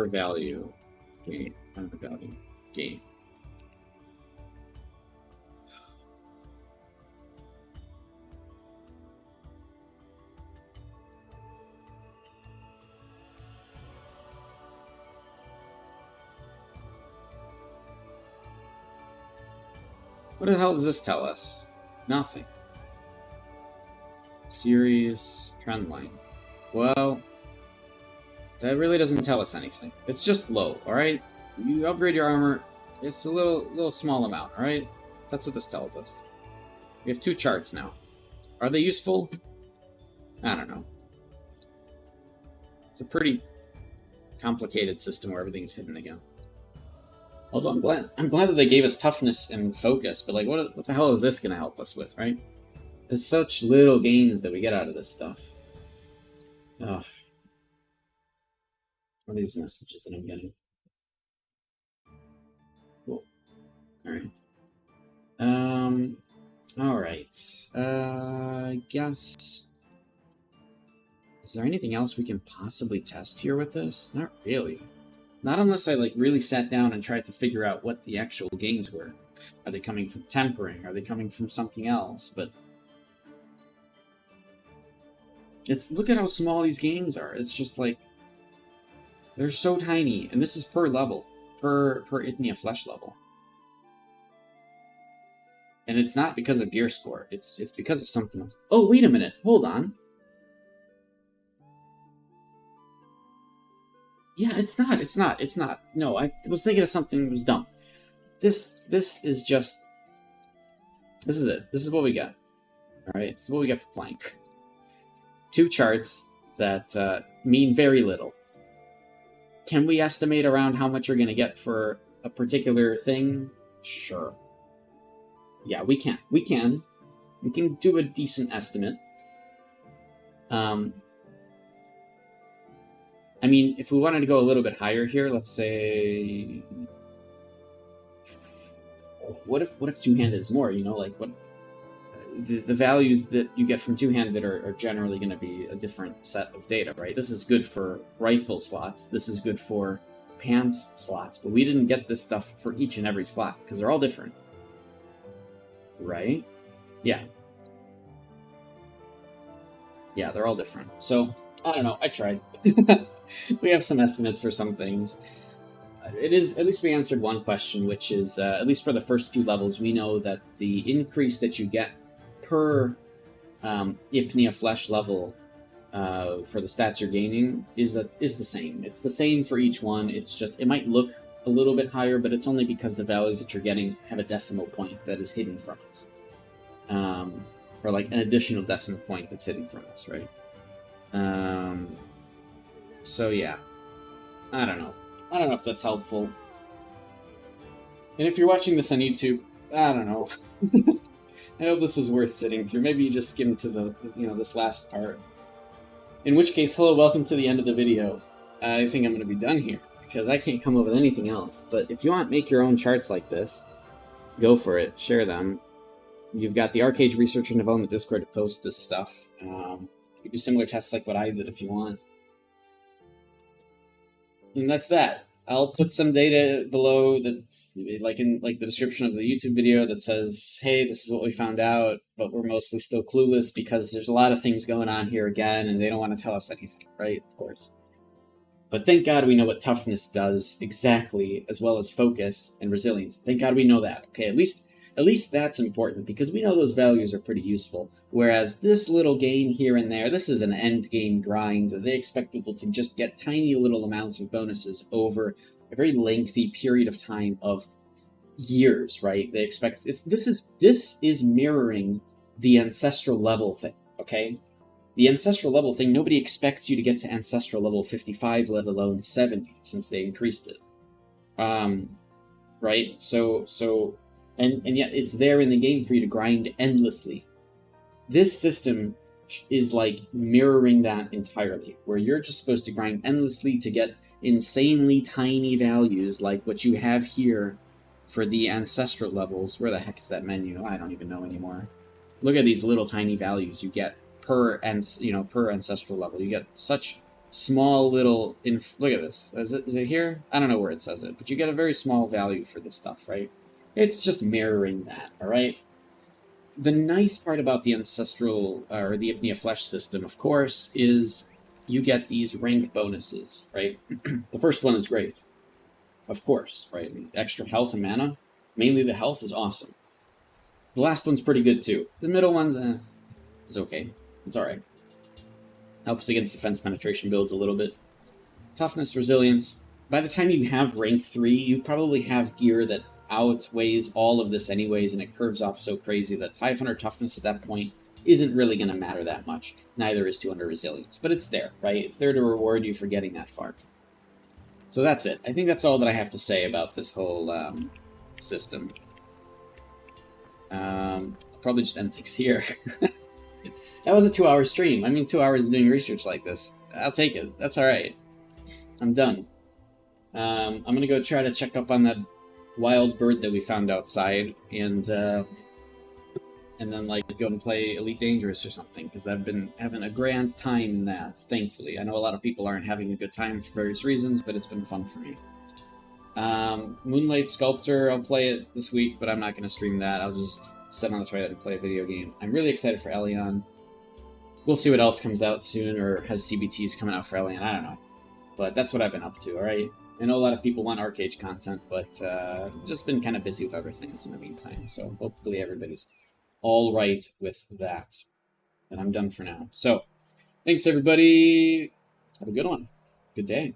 value. Okay, armor value. Game. What the hell does this tell us? Nothing. Series trend line. Well, that really doesn't tell us anything. It's just low, alright? You upgrade your armor, it's a little small amount, alright? That's what this tells us. We have 2 charts now. Are they useful? I don't know. It's a pretty complicated system where everything's hidden again. Although I'm glad that they gave us toughness and focus, but like, what the hell is this going to help us with, right? There's such little gains that we get out of this stuff. Ugh. What are these messages that I'm getting? Cool. Alright. Alright. I guess... Is there anything else we can possibly test here with this? Not really. Not unless I, like, really sat down and tried to figure out what the actual gains were. Are they coming from tempering? Are they coming from something else? But... Look at how small these gains are. It's just like... They're so tiny. And this is per level. Per Ipnya flesh level. And it's not because of gear score. It's because of something else. Oh, wait a minute. Hold on. Yeah, it's not. No, I was thinking of something that was dumb. This is just... This is it. This is what we got. Alright, this is what we got for playing. 2 charts that mean very little. Can we estimate around how much you're going to get for a particular thing? Sure. Yeah, we can. We can do a decent estimate. I mean, if we wanted to go a little bit higher here, let's say... What if two-handed is more, you know? Like, what... The values that you get from two-handed are generally going to be a different set of data, right? This is good for rifle slots. This is good for pants slots. But we didn't get this stuff for each and every slot, because they're all different. Right? Yeah. Yeah, they're all different. So, I don't know. I tried. We have some estimates for some things. It is, at least we answered one question, which is, at least for the first 2 levels, we know that the increase that you get per Ipnya flesh level for the stats you're gaining is the same. It's the same for each one. It's just, it might look a little bit higher, but it's only because the values that you're getting have a decimal point that is hidden from us. Or like an additional decimal point that's hidden from us, right? So yeah, I don't know if that's helpful. And if you're watching this on YouTube, I don't know. I hope this was worth sitting through. Maybe you just skimmed to the, this last part. In which case, hello, welcome to the end of the video. I think I'm going to be done here, because I can't come up with anything else. But if you want to make your own charts like this, go for it. Share them. You've got the Arcade Research and Development Discord to post this stuff. You can do similar tests like what I did if you want. And that's that. I'll put some data below that's like in the description of the YouTube video that says, hey, this is what we found out, but we're mostly still clueless because there's a lot of things going on here again, and they don't want to tell us anything, right? Of course. But thank God we know what toughness does exactly, as well as focus and resilience. Thank God we know that. Okay, at least that's important, because we know those values are pretty useful. Whereas this little gain here and there, this is an end game grind. They expect people to just get tiny little amounts of bonuses over a very lengthy period of time of years, right? They expect this is mirroring the ancestral level thing, okay? The ancestral level thing, nobody expects you to get to ancestral level 55, let alone 70, since they increased it. Right? So and yet it's there in the game for you to grind endlessly. This system is like mirroring that entirely, where you're just supposed to grind endlessly to get insanely tiny values like what you have here for the ancestral levels. Where the heck is that menu? I don't even know anymore. Look at these little tiny values you get per ancestral level. You get such small little look at this. Is it here? I don't know where it says it, but you get a very small value for this stuff, right? It's just mirroring that, all right? The nice part about the ancestral, or the Ipnya flesh system, of course, is you get these rank bonuses, right? The first one is great, of course, right? Extra health and mana. Mainly the health is awesome. The last one's pretty good, too. The middle one's, is okay. It's alright. Helps against defense penetration builds a little bit. Toughness, resilience. By the time you have rank 3, you probably have gear that outweighs all of this anyways, and it curves off so crazy that 500 toughness at that point isn't really going to matter that much. Neither is 200 resilience. But it's there, right? It's there to reward you for getting that far. So that's it. I think that's all that I have to say about this whole system. I'll probably just end things here. That was a 2-hour stream. I mean, 2 hours of doing research like this. I'll take it. That's alright. I'm done. I'm gonna go try to check up on that wild bird that we found outside, and then like go and play Elite Dangerous or something, because I've been having a grand time in that. Thankfully, I know a lot of people aren't having a good time for various reasons, but it's been fun for me. Moonlight Sculptor, I'll play it this week, but I'm not going to stream that. I'll just sit on the toilet and play a video game. I'm really excited for Elion. We'll see what else comes out soon, or has CBTs coming out for Elion. I don't know. But that's what I've been up to, alright? I know a lot of people want Arcade content, but just been kind of busy with other things in the meantime. So hopefully everybody's all right with that. And I'm done for now. So, thanks everybody. Have a good one. Good day.